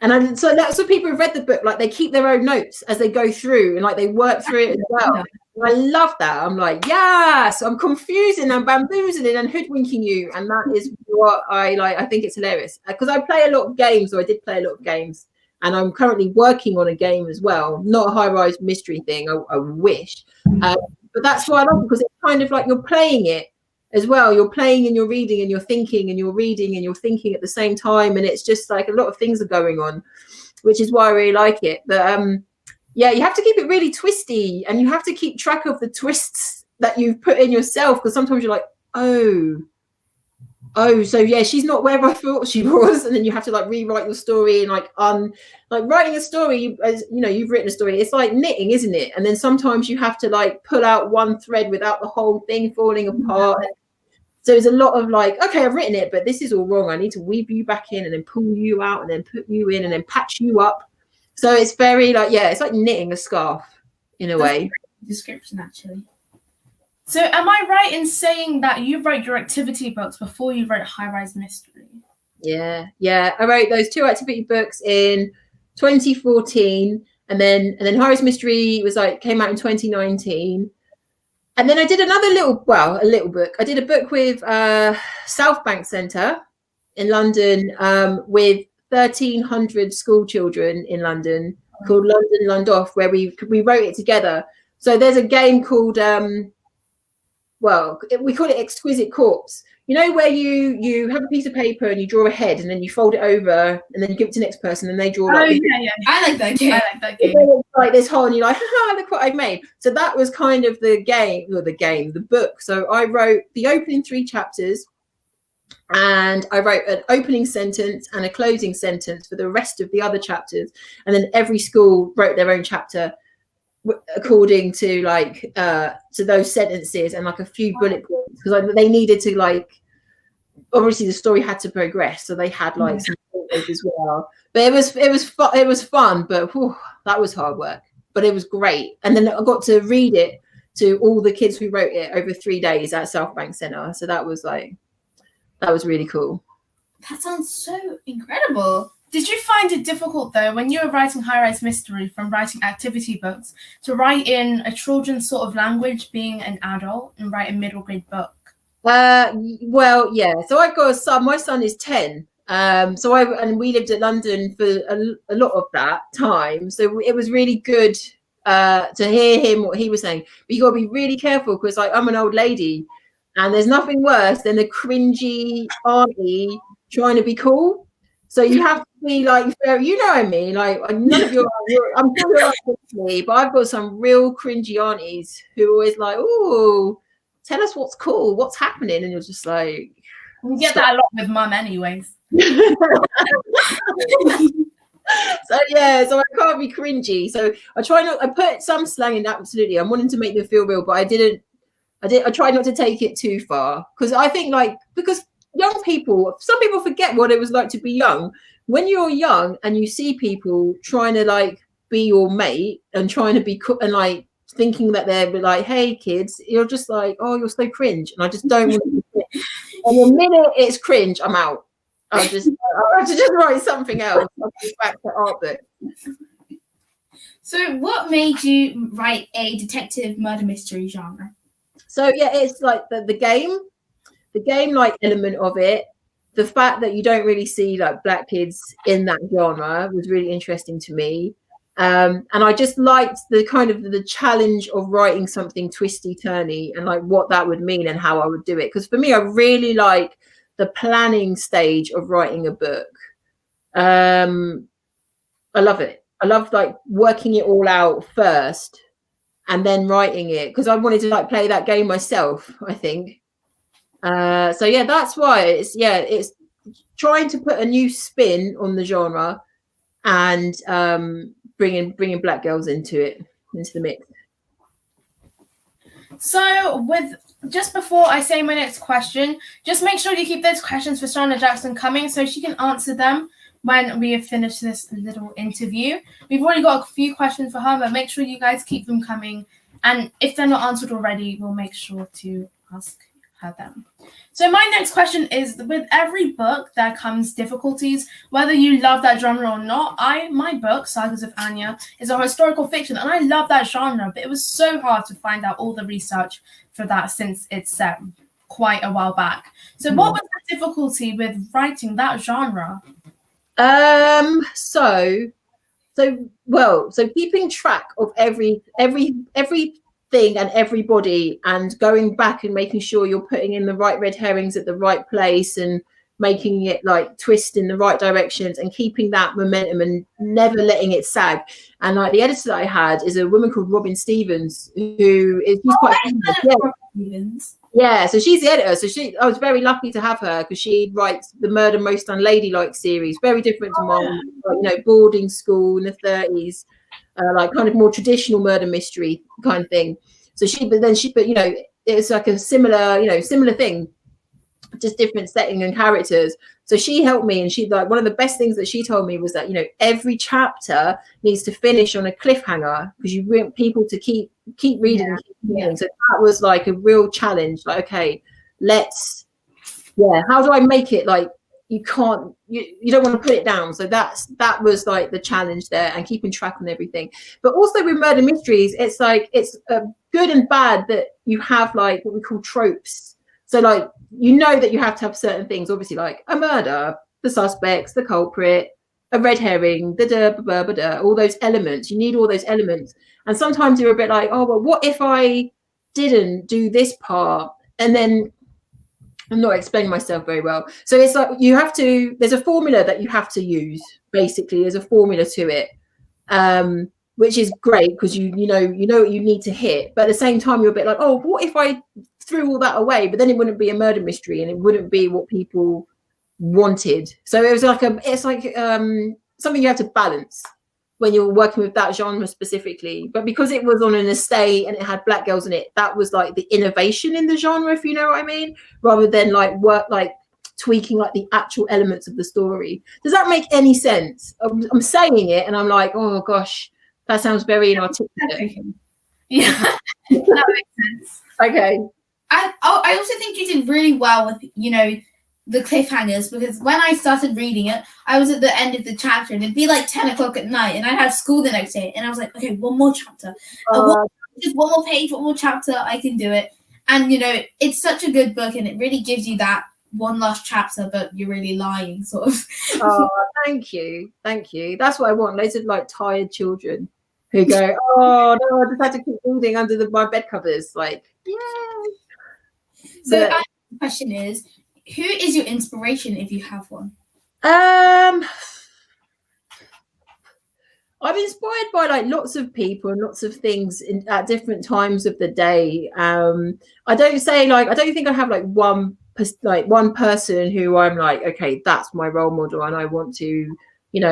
And so that's what people who've read the book, like, they keep their own notes as they go through, and like they work through it as well. And I love that. I'm like, yes, I'm confusing and bamboozling and hoodwinking you. And that is what I like. I think it's hilarious, because I play a lot of games, or I did play a lot of games. And I'm currently working on a game as well. Not a high-rise mystery thing, I wish. But that's why I love it, because it's kind of like you're playing it as well. You're playing and you're reading and you're thinking and you're reading and you're thinking at the same time. And it's just like a lot of things are going on, which is why I really like it. But yeah, you have to keep it really twisty, and you have to keep track of the twists that you've put in yourself, because sometimes you're like, oh, so yeah, she's not where I thought she was, and then you have to like rewrite your story. And like writing a story, as you know, you've written a story, it's like knitting, isn't it? And then sometimes you have to like pull out one thread without the whole thing falling apart. So there's a lot of like, okay, I've written it, but this is all wrong. I need to weave you back in, and then pull you out, and then put you in, and then patch you up. So it's very like, yeah, it's like knitting a scarf in a way. Description, actually. So am I right in saying that you wrote your activity books before you wrote High-Rise Mystery? Yeah. I wrote those 2 activity books in 2014, and then High-Rise Mystery came out in 2019. And then I did a little book. I did a book with South Bank Centre in London, with 1,300 school children in London, called London Lundoff, where we wrote it together. So there's a game called we call it Exquisite Corpse. You know, where you have a piece of paper and you draw a head, and then you fold it over, and then you give it to the next person, and they draw. Yeah. I like that game. It's like this whole, and you're like, haha, look what I've made. So that was kind of the book. So I wrote the opening 3 chapters, and I wrote an opening sentence and a closing sentence for the rest of the other chapters, and then every school wrote their own chapter according to to those sentences, and like a few bullet points, because they needed to, like, obviously the story had to progress, so they had like some pointers as well. But it was fun, but that was hard work, but it was great. And then I got to read it to all the kids who wrote it over 3 days at South Bank Centre, so that was really cool. That sounds so incredible. Did you find it difficult, though, when you were writing High-Rise Mystery, from writing activity books, to write in a children's sort of language, being an adult, and write a middle grade book? Well, yeah. So I've got a son. My son is 10. And we lived in London for a lot of that time. So it was really good to hear him, what he was saying. But you got to be really careful, because I'm an old lady, and there's nothing worse than a cringy auntie trying to be cool. So you have to be like, you know what I mean? Like, none of I'm sure you're like me, but I've got some real cringy aunties who are always like, "Oh, tell us what's cool, what's happening," and you're just like, you get that a lot with mum, anyways. So I can't be cringy. So I put some slang in, absolutely. I'm wanting to make them feel real, but I tried not to take it too far, because I think, like, because young people, some people forget what it was like to be young. When you're young and you see people trying to like be your mate and trying to be and like thinking that they're like, hey kids, you're just like, oh, you're so cringe, and I just don't want to be cringe. And the minute it's cringe, I'm out. I have to just write something else. I'll go back to art book. So what made you write a detective murder mystery genre? So yeah, it's like the game like element of it. The fact that you don't really see like black kids in that genre was really interesting to me. And I just liked the kind of the challenge of writing something twisty turny, and like what that would mean and how I would do it. Because for me, I really like the planning stage of writing a book. I love it. I love like working it all out first and then writing it, because I wanted to like play that game myself, I think. So yeah, that's why it's trying to put a new spin on the genre and bringing black girls into the mix. So just before I say my next question, just make sure you keep those questions for Shauna Jackson coming so she can answer them when we have finished this little interview. We've already got a few questions for her, but make sure you guys keep them coming. And if they're not answered already, we'll make sure to ask her them. So my next question is, with every book there comes difficulties, whether you love that genre or not. My book, Sagas of Anya, is a historical fiction, and I love that genre, but it was so hard to find out all the research for that since it's set quite a while back. So what was the difficulty with writing that genre? So keeping track of every thing and everybody, and going back and making sure you're putting in the right red herrings at the right place and making it like twist in the right directions and keeping that momentum and never letting it sag. And like the editor that I had is a woman called Robin Stevens, who is quite famous. Yeah, so she's the editor. So I was very lucky to have her, because she writes the Murder Most Unladylike series, very different to mine, like, boarding school in the 30s. Like kind of more traditional murder mystery kind of thing. So it's like a similar thing, just different setting and characters. So she helped me, and she, like, one of the best things that she told me was that, every chapter needs to finish on a cliffhanger, because you want people to keep reading and keep reading. So that was like a real challenge. Like, okay, how do I make it like you don't want to put it down? So that was like the challenge there, and keeping track on everything. But also with murder mysteries, it's like it's good and bad that you have like what we call tropes. So like that you have to have certain things, obviously, like a murder, the suspects, the culprit, a red herring, all those elements. You need all those elements, and sometimes you're a bit like, oh well, what if I didn't do this part? And then I'm not explaining myself very well. So it's like there's a formula that you have to use, basically. There's a formula to it, which is great, because you know what you need to hit. But at the same time, you're a bit like, oh, what if I threw all that away? But then it wouldn't be a murder mystery, and it wouldn't be what people wanted. So it was like something you have to balance when you're working with that genre specifically. But because it was on an estate and it had black girls in it, that was like the innovation in the genre, if you know what I mean, rather than tweaking like the actual elements of the story. Does that make any sense? I'm saying it and I'm like, oh gosh, that sounds very inarticulate. Yeah, that makes sense. Okay. I also think you did really well with the cliffhangers, because when I started reading it, I was at the end of the chapter, and it'd be like 10 o'clock at night, and I'd have school the next day, and I was like, okay, one more chapter, just one more page, one more chapter, I can do it. And it's such a good book, and it really gives you that one last chapter, but you're really lying, sort of. Oh, thank you. That's what I want. Loads of like tired children who go, oh no, I just had to keep reading under my bed covers. Like, yeah. So the question is, who is your inspiration, if you have one? I'm inspired by like lots of people and lots of things at different times of the day. I don't think I have like one person who I'm like, okay, that's my role model, and I want to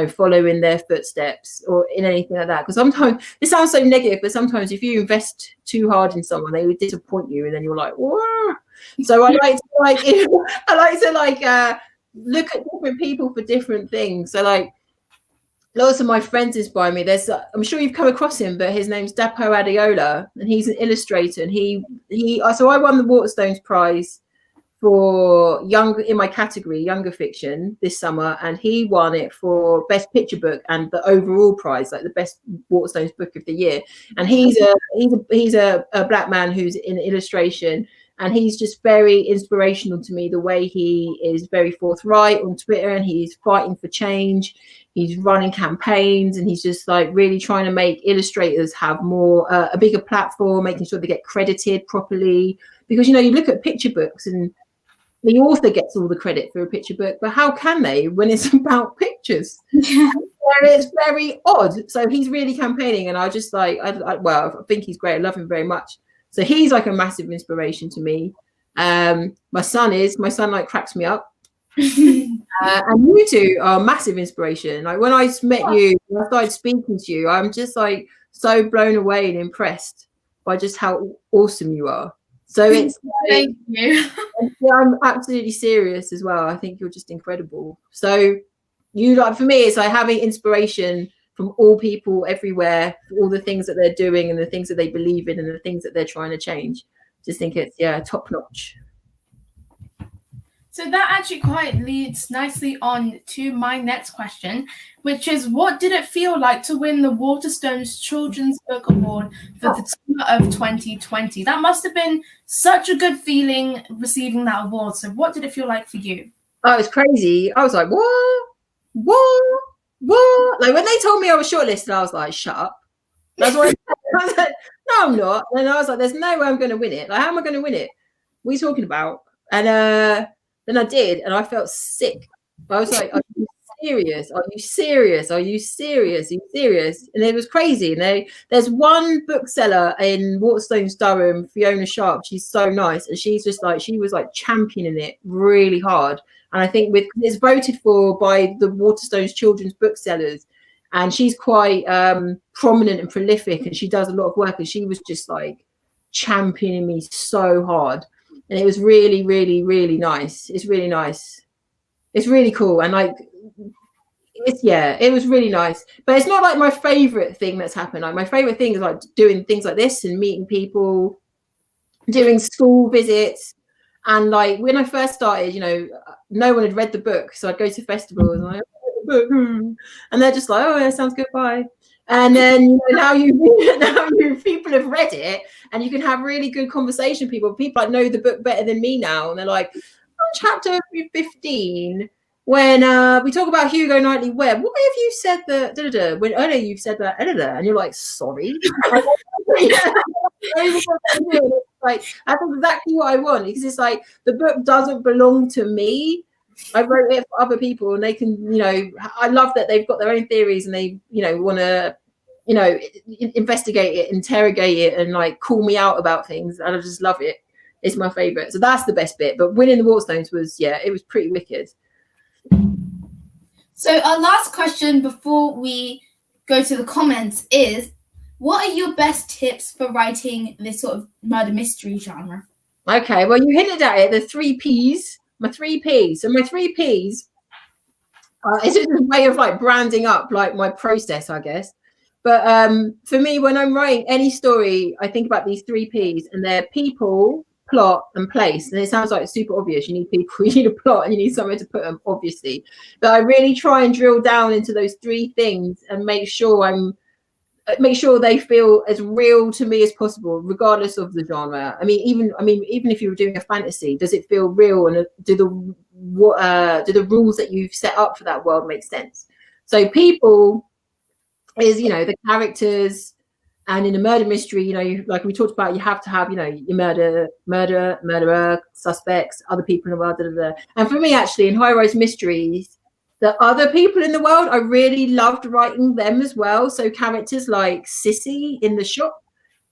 follow in their footsteps, or in anything like that. Because sometimes it sounds so negative, but sometimes if you invest too hard in someone, they would disappoint you, and then you're like, whoa. So I like to look at different people for different things. So like lots of my friends inspire me. I'm sure you've come across him, but his name's Dapo Adeola, and he's an illustrator, and so I won the Waterstones prize for in my category, younger fiction, this summer, and he won it for best picture book and the overall prize, like the best Waterstones book of the year. And he's a black man who's in illustration, and he's just very inspirational to me, the way he is very forthright on Twitter, and he's fighting for change, he's running campaigns, and he's just like really trying to make illustrators have more a bigger platform, making sure they get credited properly. Because you look at picture books and the author gets all the credit for a picture book, but how can they when it's about pictures? Yeah. It's very odd. So he's really campaigning, and I just like, I think he's great. I love him very much. So he's like a massive inspiration to me. My son like cracks me up. And you two are massive inspiration. Like when I met you, when I started speaking to you, I'm just like so blown away and impressed by just how awesome you are. So it's Thank you. yeah, I'm absolutely serious as well. I think you're just incredible. So you, like, for me, it's like having inspiration from all people everywhere, for all the things that they're doing and the things that they believe in and the things that they're trying to change. Just think it's top notch. So that actually quite leads nicely on to my next question, which is, what did it feel like to win the Waterstones Children's Book Award for the summer of 2020? That must have been such a good feeling receiving that award. So what did it feel like for you? Oh, it's crazy. I was like, what? Like when they told me I was shortlisted, I was like, shut up. That's what I was like, no, I'm not. And I was like, there's no way I'm going to win it. Like, how am I going to win it? What are you talking about? And then I did, and I felt sick. I was like, are you serious? Are you serious? Are you serious? Are you serious? And it was crazy. And there's one bookseller in Waterstones, Durham, Fiona Sharp. She's so nice. And she's just like, she was like championing it really hard. And I think it's voted for by the Waterstones children's booksellers. And she's quite prominent and prolific, and she does a lot of work. And she was just like championing me so hard. And it was really, really, really nice. It's really nice. It's really cool. And like, it was really nice. But it's not like my favorite thing that's happened. Like my favorite thing is like doing things like this and meeting people, doing school visits. And like when I first started, no one had read the book. So I'd go to festivals and like, and they're just like, oh, yeah, sounds good, bye. And then now you people have read it, and you can have really good conversation. People like know the book better than me now, and they're like, on chapter 15, when we talk about Hugo Knightley Webb, what if you said that when earlier you said that and you're like, sorry. Like that's exactly what I want, because it's like the book doesn't belong to me. I wrote it for other people, and they can, I love that they've got their own theories, and they, want to, investigate it, interrogate it, and like call me out about things. And I just love it. It's my favorite. So that's the best bit. But winning the Waterstones was, it was pretty wicked. So our last question before we go to the comments is, what are your best tips for writing this sort of murder mystery genre? Okay, well, you hinted at it, the 3 Ps. My 3 Ps. So my 3 Ps it's just a way of like branding up like my process, I guess. But for me, when I'm writing any story, I think about these 3 Ps, and they're people, plot, and place. And it sounds like super obvious. You need people, you need a plot, and you need somewhere to put them, obviously. But I really try and drill down into those 3 things and make sure they feel as real to me as possible, regardless of the genre. I mean, even if you were doing a fantasy, does it feel real? And do the rules that you've set up for that world make sense? So people is, the characters, and in a murder mystery, like we talked about, you have to have, your murderer, suspects, other people in the world, And for me, actually, in High Rise Mysteries, the other people in the world, I really loved writing them as well. So characters like Sissy in the shop,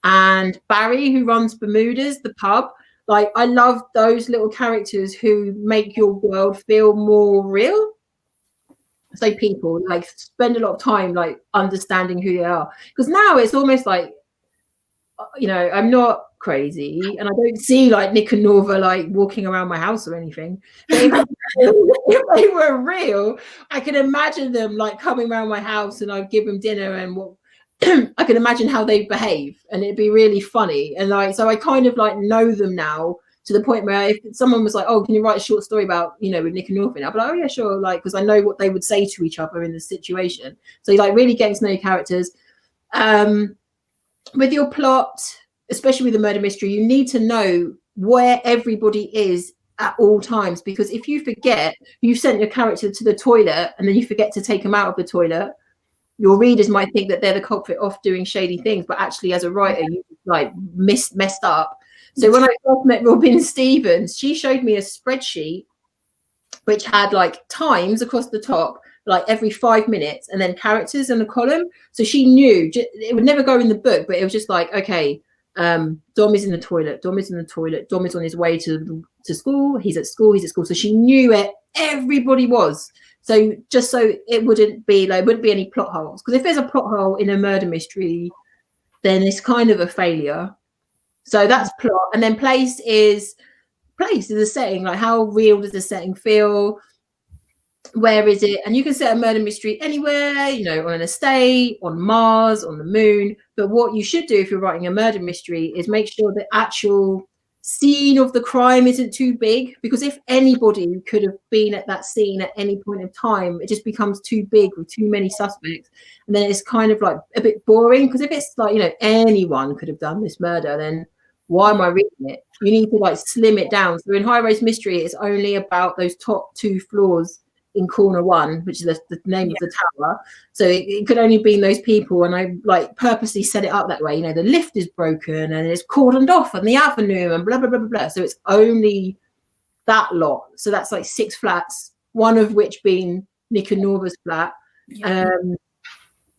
and Barry, who runs Bermuda's, the pub. Like, I love those little characters who make your world feel more real. So people like spend a lot of time like understanding who they are, because now it's almost like, I'm not crazy, and I don't see like Nick and Norva like walking around my house or anything. But if they were real, I can imagine them like coming around my house, and I'd give them dinner, and I can imagine how they behave, and it'd be really funny. And like, so I kind of like know them now, to the point where if someone was like, oh, can you write a short story about, with Nick and Norva, I'd be like, oh yeah, sure, like, because I know what they would say to each other in the situation. So like really getting to know your characters. With your plot, especially with a murder mystery, you need to know where everybody is at all times, because if you forget, you've sent your character to the toilet and then you forget to take them out of the toilet, your readers might think that they're the culprit off doing shady things, but actually as a writer, you like messed up. So when I first met Robin Stevens, she showed me a spreadsheet which had like times across the top, like every 5 minutes, and then characters in a column. So she knew it would never go in the book, but it was just like, okay, Dom is in the toilet, Dom is in the toilet, Dom is on his way to to school, he's at school, he's at school. So she knew where everybody was. So just so it wouldn't be any plot holes. Because if there's a plot hole in a murder mystery, then it's kind of a failure. So that's plot. And then place is a setting. Like, how real does the setting feel? Where is it? And you can set a murder mystery anywhere, you know, on an estate, on Mars, on the moon. But what you should do if you're writing a murder mystery is make sure the actual scene of the crime isn't too big, because if anybody could have been at that scene at any point in time, it just becomes too big with too many suspects, and then it's kind of like a bit boring. Because if it's like, you know, anyone could have done this murder, then why am I reading it? You need to like slim it down. So in High Rise Mystery, it's only about those top 2 floors in corner 1, which is the name of the tower. So it could only be those people, and I like purposely set it up that way. You know, the lift is broken and it's cordoned off on the avenue and blah blah blah blah blah. So it's only that lot. So that's like 6 flats, one of which being Nick and Norva's flat.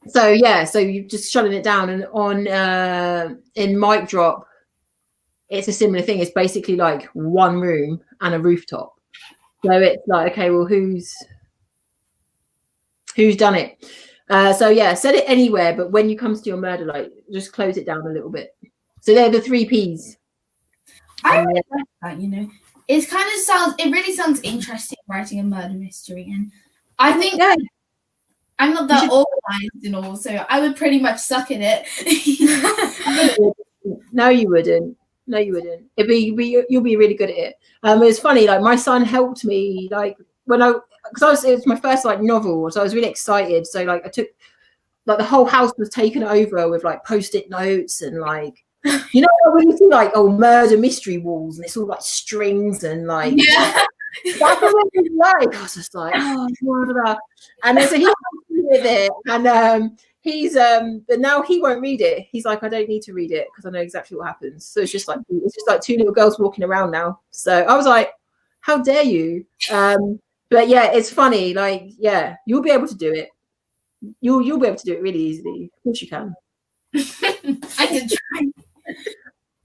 So you're just shutting it down. And on in Mic Drop, it's a similar thing. It's basically like one room and a rooftop. So it's like, okay, well, who's done it? Set it anywhere, but when you comes to your murder, like, just close it down a little bit. So they're the 3 Ps. I really like that, you know. It really sounds interesting writing a murder mystery, and I think I'm not that organized and all, so I would pretty much suck at it. No, you wouldn't. You'll be really good at it. It's funny, like my son helped me, like because it was my first like novel, so I was really excited. So like I took, like, the whole house was taken over with like post-it notes and like, you know, when you see like murder mystery walls and it's all like strings and like, that's what it was like. I was just like, and then so he helped me with it, and he's but now he won't read it. He's like, I don't need to read it because I know exactly what happens. So it's just like 2 little girls walking around now. So I was like, how dare you? But yeah, it's funny. Like, yeah, you'll be able to do it. You'll be able to do it really easily. Of course you can. I can try.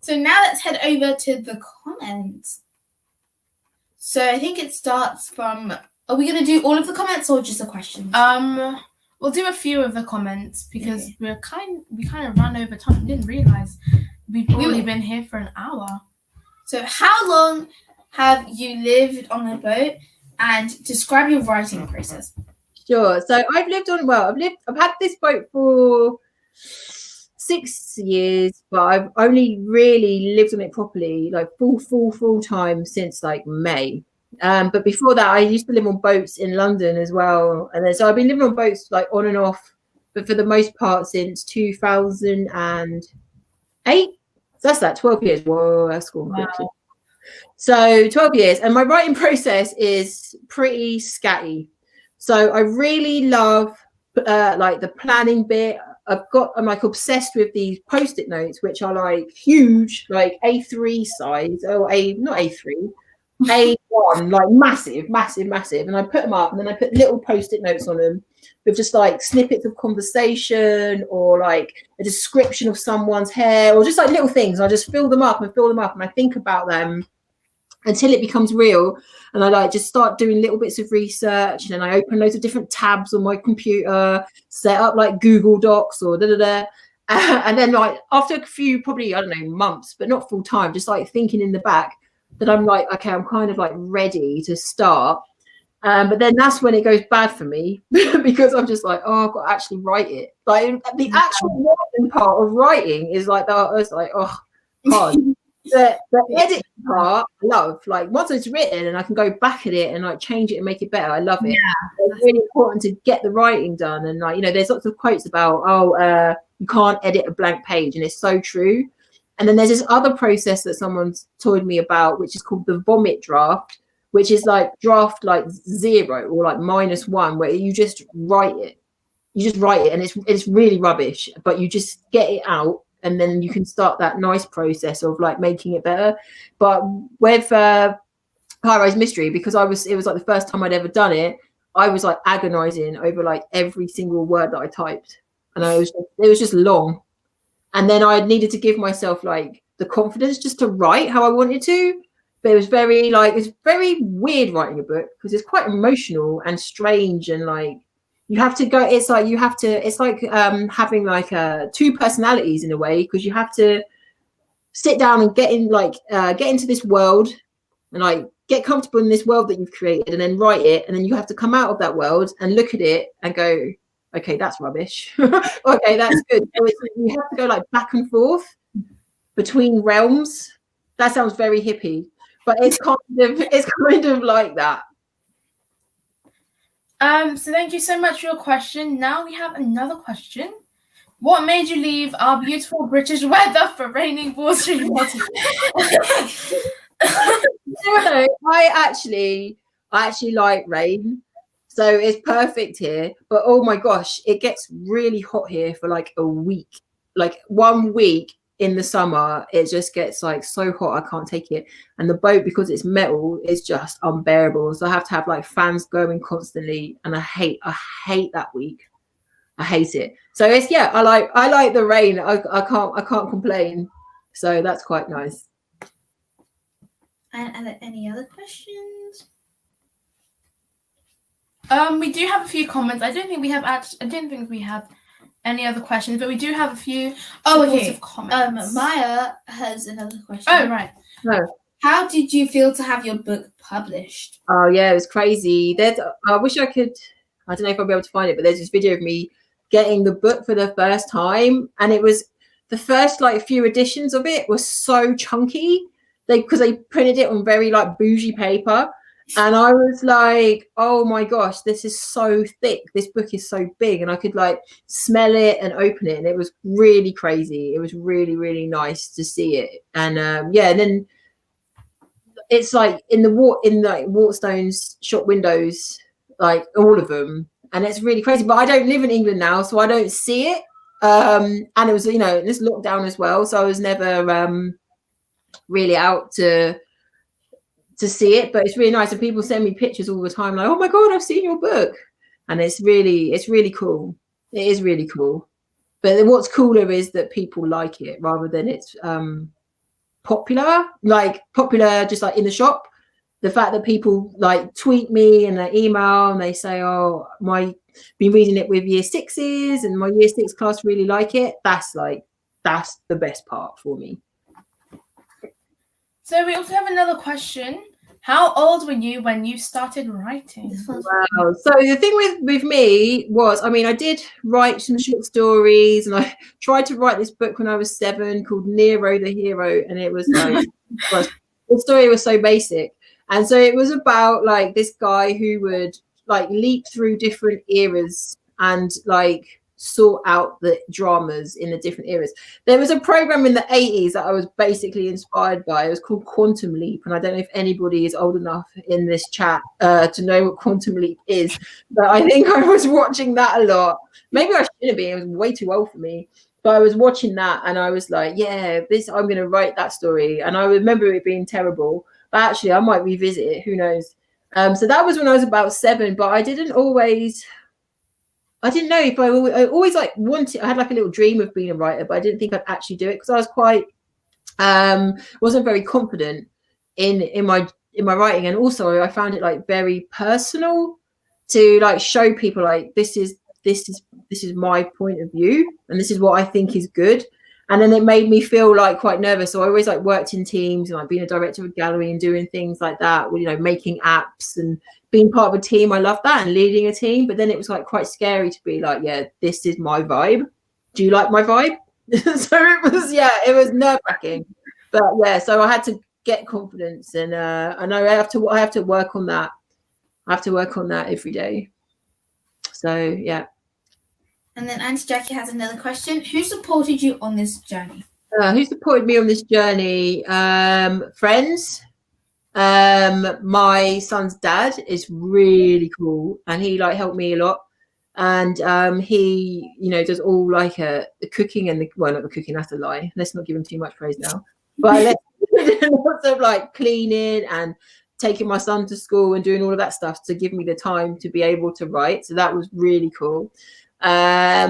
So now let's head over to the comments. So I think it starts from. Are we going to do all of the comments or just the questions? We'll do a few of the comments because we kind of ran over time. Didn't realize we've already been here for an hour. So how long have you lived on a boat, and describe your writing process? Sure. So I've had this boat for 6 years, but I've only really lived on it properly, like full time, since like May. But before that, I used to live on boats in London as well, and then so I've been living on boats like on and off, but for the most part since 2008. So that's that 12 years. Whoa, that's gone quickly. So 12 years, and my writing process is pretty scatty. So I really love like the planning bit. I'm like obsessed with these post-it notes, which are like huge, like A3 size, not A3. A1, like massive, and I put them up, and then I put little post-it notes on them with just like snippets of conversation or like a description of someone's hair or just like little things. I just fill them up, and I think about them until it becomes real. And I like just start doing little bits of research, and then I open loads of different tabs on my computer, set up like Google Docs or and then like after a few, probably, I don't know, months, but not full time, just like thinking in the back, that I'm like, okay, I'm kind of like ready to start. But then that's when it goes bad for me because I'm just like, I've got to actually write it. Like the actual writing part of writing is like that. I was like, hard. The editing part, I love. Like once it's written and I can go back at it and like change it and make it better, I love it. Yeah, it's really important to get the writing done. And like, you know, there's lots of quotes about, you can't edit a blank page, and it's so true. And then there's this other process that someone's told me about, which is called the vomit draft, which is like draft like 0 or like -1, where you just write it. And it's really rubbish, but you just get it out, and then you can start that nice process of like making it better. But with High Rise Mystery, because it was like the first time I'd ever done it, I was like agonizing over like every single word that I typed, and it was just long. And then I needed to give myself like the confidence just to write how I wanted to, but it was very like, it's very weird writing a book because it's quite emotional and strange, and like you have to go, it's like having like two personalities in a way, because you have to sit down and get into this world and like get comfortable in this world that you've created, and then write it, and then you have to come out of that world and look at it and go, okay, that's rubbish. Okay, that's good. So you have to go like back and forth between realms. That sounds very hippie, but it's kind of like that. So thank you so much for your question. Now we have another question. What made you leave our beautiful British weather for raining Wall Street water? I actually like rain, so it's perfect here. But oh my gosh, it gets really hot here for like a week. Like 1 week in the summer, it just gets like so hot, I can't take it. And the boat, because it's metal, is just unbearable. So I have to have like fans going constantly, and I hate that week. I hate it. So it's, yeah, I like the rain. I can't complain. So that's quite nice. And are there any other questions? We do have a few comments. I don't think we have any other questions, but we do have a few supportive comments. Maya has another question. Oh, right. No. How did you feel to have your book published? Oh yeah, it was crazy. I wish I could, I don't know if I'll be able to find it, but there's this video of me getting the book for the first time, and it was the first like few editions of it was so chunky, because they printed it on very like bougie paper, and I was like, oh my gosh, this is so thick, this book is so big, and I could like smell it and open it, and it was really crazy. It was really, really nice to see it. And yeah, and then it's like in the Waterstones shop windows, like all of them, and it's really crazy. But I don't live in England now, so I don't see it. And it was, you know, this lockdown as well, so I was never really out to see it. But it's really nice, and people send me pictures all the time, like, oh my god, I've seen your book, and it's really cool. It is really cool. But what's cooler is that people like it rather than it's popular just like in the shop. The fact that people like tweet me and they email and they say, oh, been reading it with year sixes and my year six class really like it, that's the best part for me. So we also have another question. How old were you when you started writing? Wow. So the thing with me was, I mean, I did write some short stories, and I tried to write this book when I was 7 called Nero the Hero, and it was like the story was so basic. And so it was about like this guy who would like leap through different eras and like sort out the dramas in the different eras. There was a program in the 80s that I was basically inspired by. It was called Quantum Leap, and I don't know if anybody is old enough in this chat to know what Quantum Leap is, but I think I was watching that a lot. Maybe I shouldn't be, it was way too old for me, but I was watching that and I was like, yeah, I'm going to write that story. And I remember it being terrible, but actually I might revisit it, who knows. So that was when I was about 7, but I didn't know if I always like wanted. I had like a little dream of being a writer, but I didn't think I'd actually do it because I was quite wasn't very confident in my writing, and also I found it like very personal to like show people like this is my point of view and this is what I think is good. And then it made me feel like quite nervous. So I always like worked in teams and like being a director of a gallery and doing things like that, you know, making apps and being part of a team. I love that, and leading a team. But then it was like quite scary to be like, yeah, this is my vibe. Do you like my vibe? So it was nerve-wracking. But yeah, so I had to get confidence, and I know I have to work on that. I have to work on that every day. So yeah. And then Auntie Jackie has another question. Who supported you on this journey? Who supported me on this journey? Friends. My son's dad is really cool, and he like helped me a lot. And he, you know, does all like the cooking and not the cooking, that's a lie. Let's not give him too much praise now. But lots of like cleaning and taking my son to school and doing all of that stuff to give me the time to be able to write. So that was really cool. My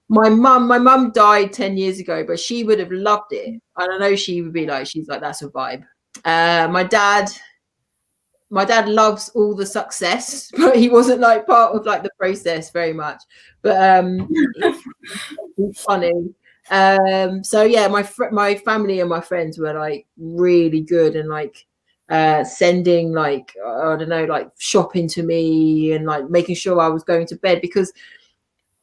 mum died 10 years ago, but she would have loved it. And I know she would be like, she's like, that's a vibe. My dad loves all the success, but he wasn't like part of like the process very much. But it's funny. So yeah, my family and my friends were like really good and like sending like I don't know, like shopping to me and like making sure I was going to bed, because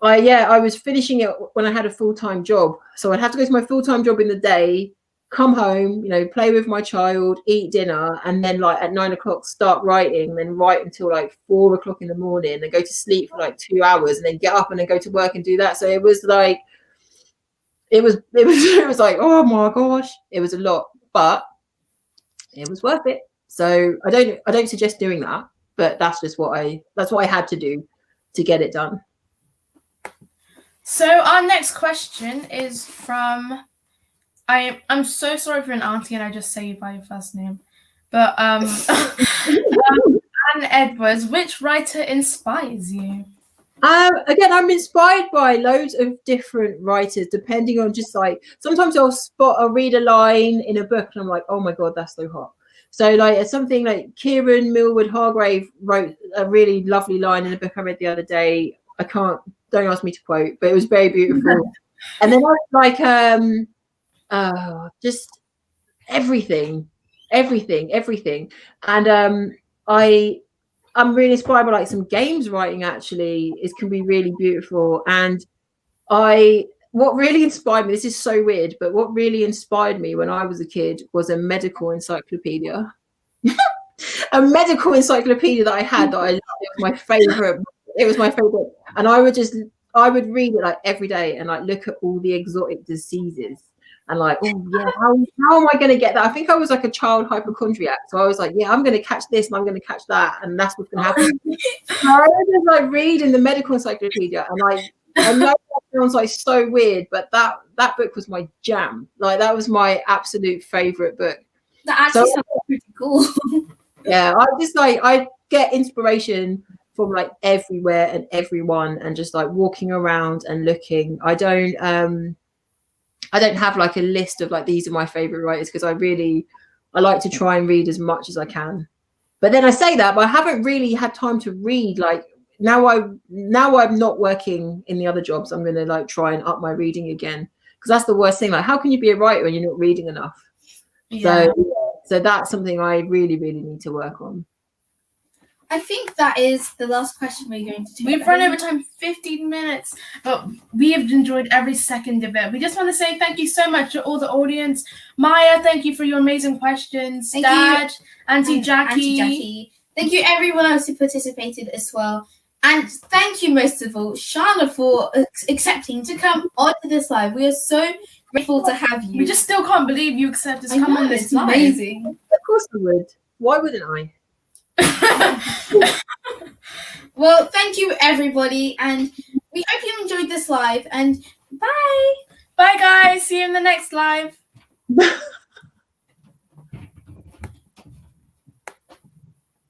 I was finishing it when I had a full-time job. So I'd have to go to my full-time job in the day, come home, you know, play with my child, eat dinner, and then like at 9 o'clock start writing, then write until like 4 o'clock in the morning, then go to sleep for like 2 hours, and then get up and then go to work and do that. So it was like it was like, oh my gosh, it was a lot, but it was worth it. So I don't suggest doing that, but that's what I had to do to get it done. So our next question is from, I'm so sorry if you're an auntie and I just say you by your first name, but Anne Edwards, which writer inspires you? Again, I'm inspired by loads of different writers, depending on just like, sometimes I'll read a line in a book and I'm like, oh my God, that's so hot. So like something like Kieran Millward Hargrave wrote a really lovely line in a book I read the other day. Don't ask me to quote, but it was very beautiful. And then I was like, just everything. And I'm really inspired by like some games writing. Actually, it can be really beautiful. And what really inspired me, this is so weird, but what really inspired me when I was a kid was a medical encyclopedia. A medical encyclopedia that I had that I loved. It was my favorite. It was my favorite. And I would read it like every day and like look at all the exotic diseases and like, oh yeah, how am I going to get that? I think I was like a child hypochondriac. So I was like, yeah, I'm going to catch this and I'm going to catch that. And that's what's going to happen. So I was just like reading the medical encyclopedia, and like, I know that sounds like so weird, but that book was my jam. Like that was my absolute favorite book. That actually sounds pretty cool. Yeah, I get inspiration from like everywhere and everyone, and just like walking around and looking. I don't have like a list of like these are my favorite writers, because I like to try and read as much as I can. But then I say that, but I haven't really had time to read. Like now I'm not working in the other jobs, I'm gonna like try and up my reading again, because that's the worst thing. Like, how can you be a writer when you're not reading enough? Yeah. So that's something I really, really need to work on. I think that is the last question we're going to do. We've run over time 15 minutes, but we have enjoyed every second of it. We just want to say thank you so much to all the audience. Maya, thank you for your amazing questions. Thank Dad, you. Auntie Jackie. Auntie Jackie. Thank you everyone else who participated as well. And thank you most of all, Shauna, for accepting to come onto this live. We are so grateful to have you. We just still can't believe you accepted to come on this live. Amazing. Of course I would. Why wouldn't I? Well, thank you everybody, and we hope you enjoyed this live, and bye. Bye guys, see you in the next live.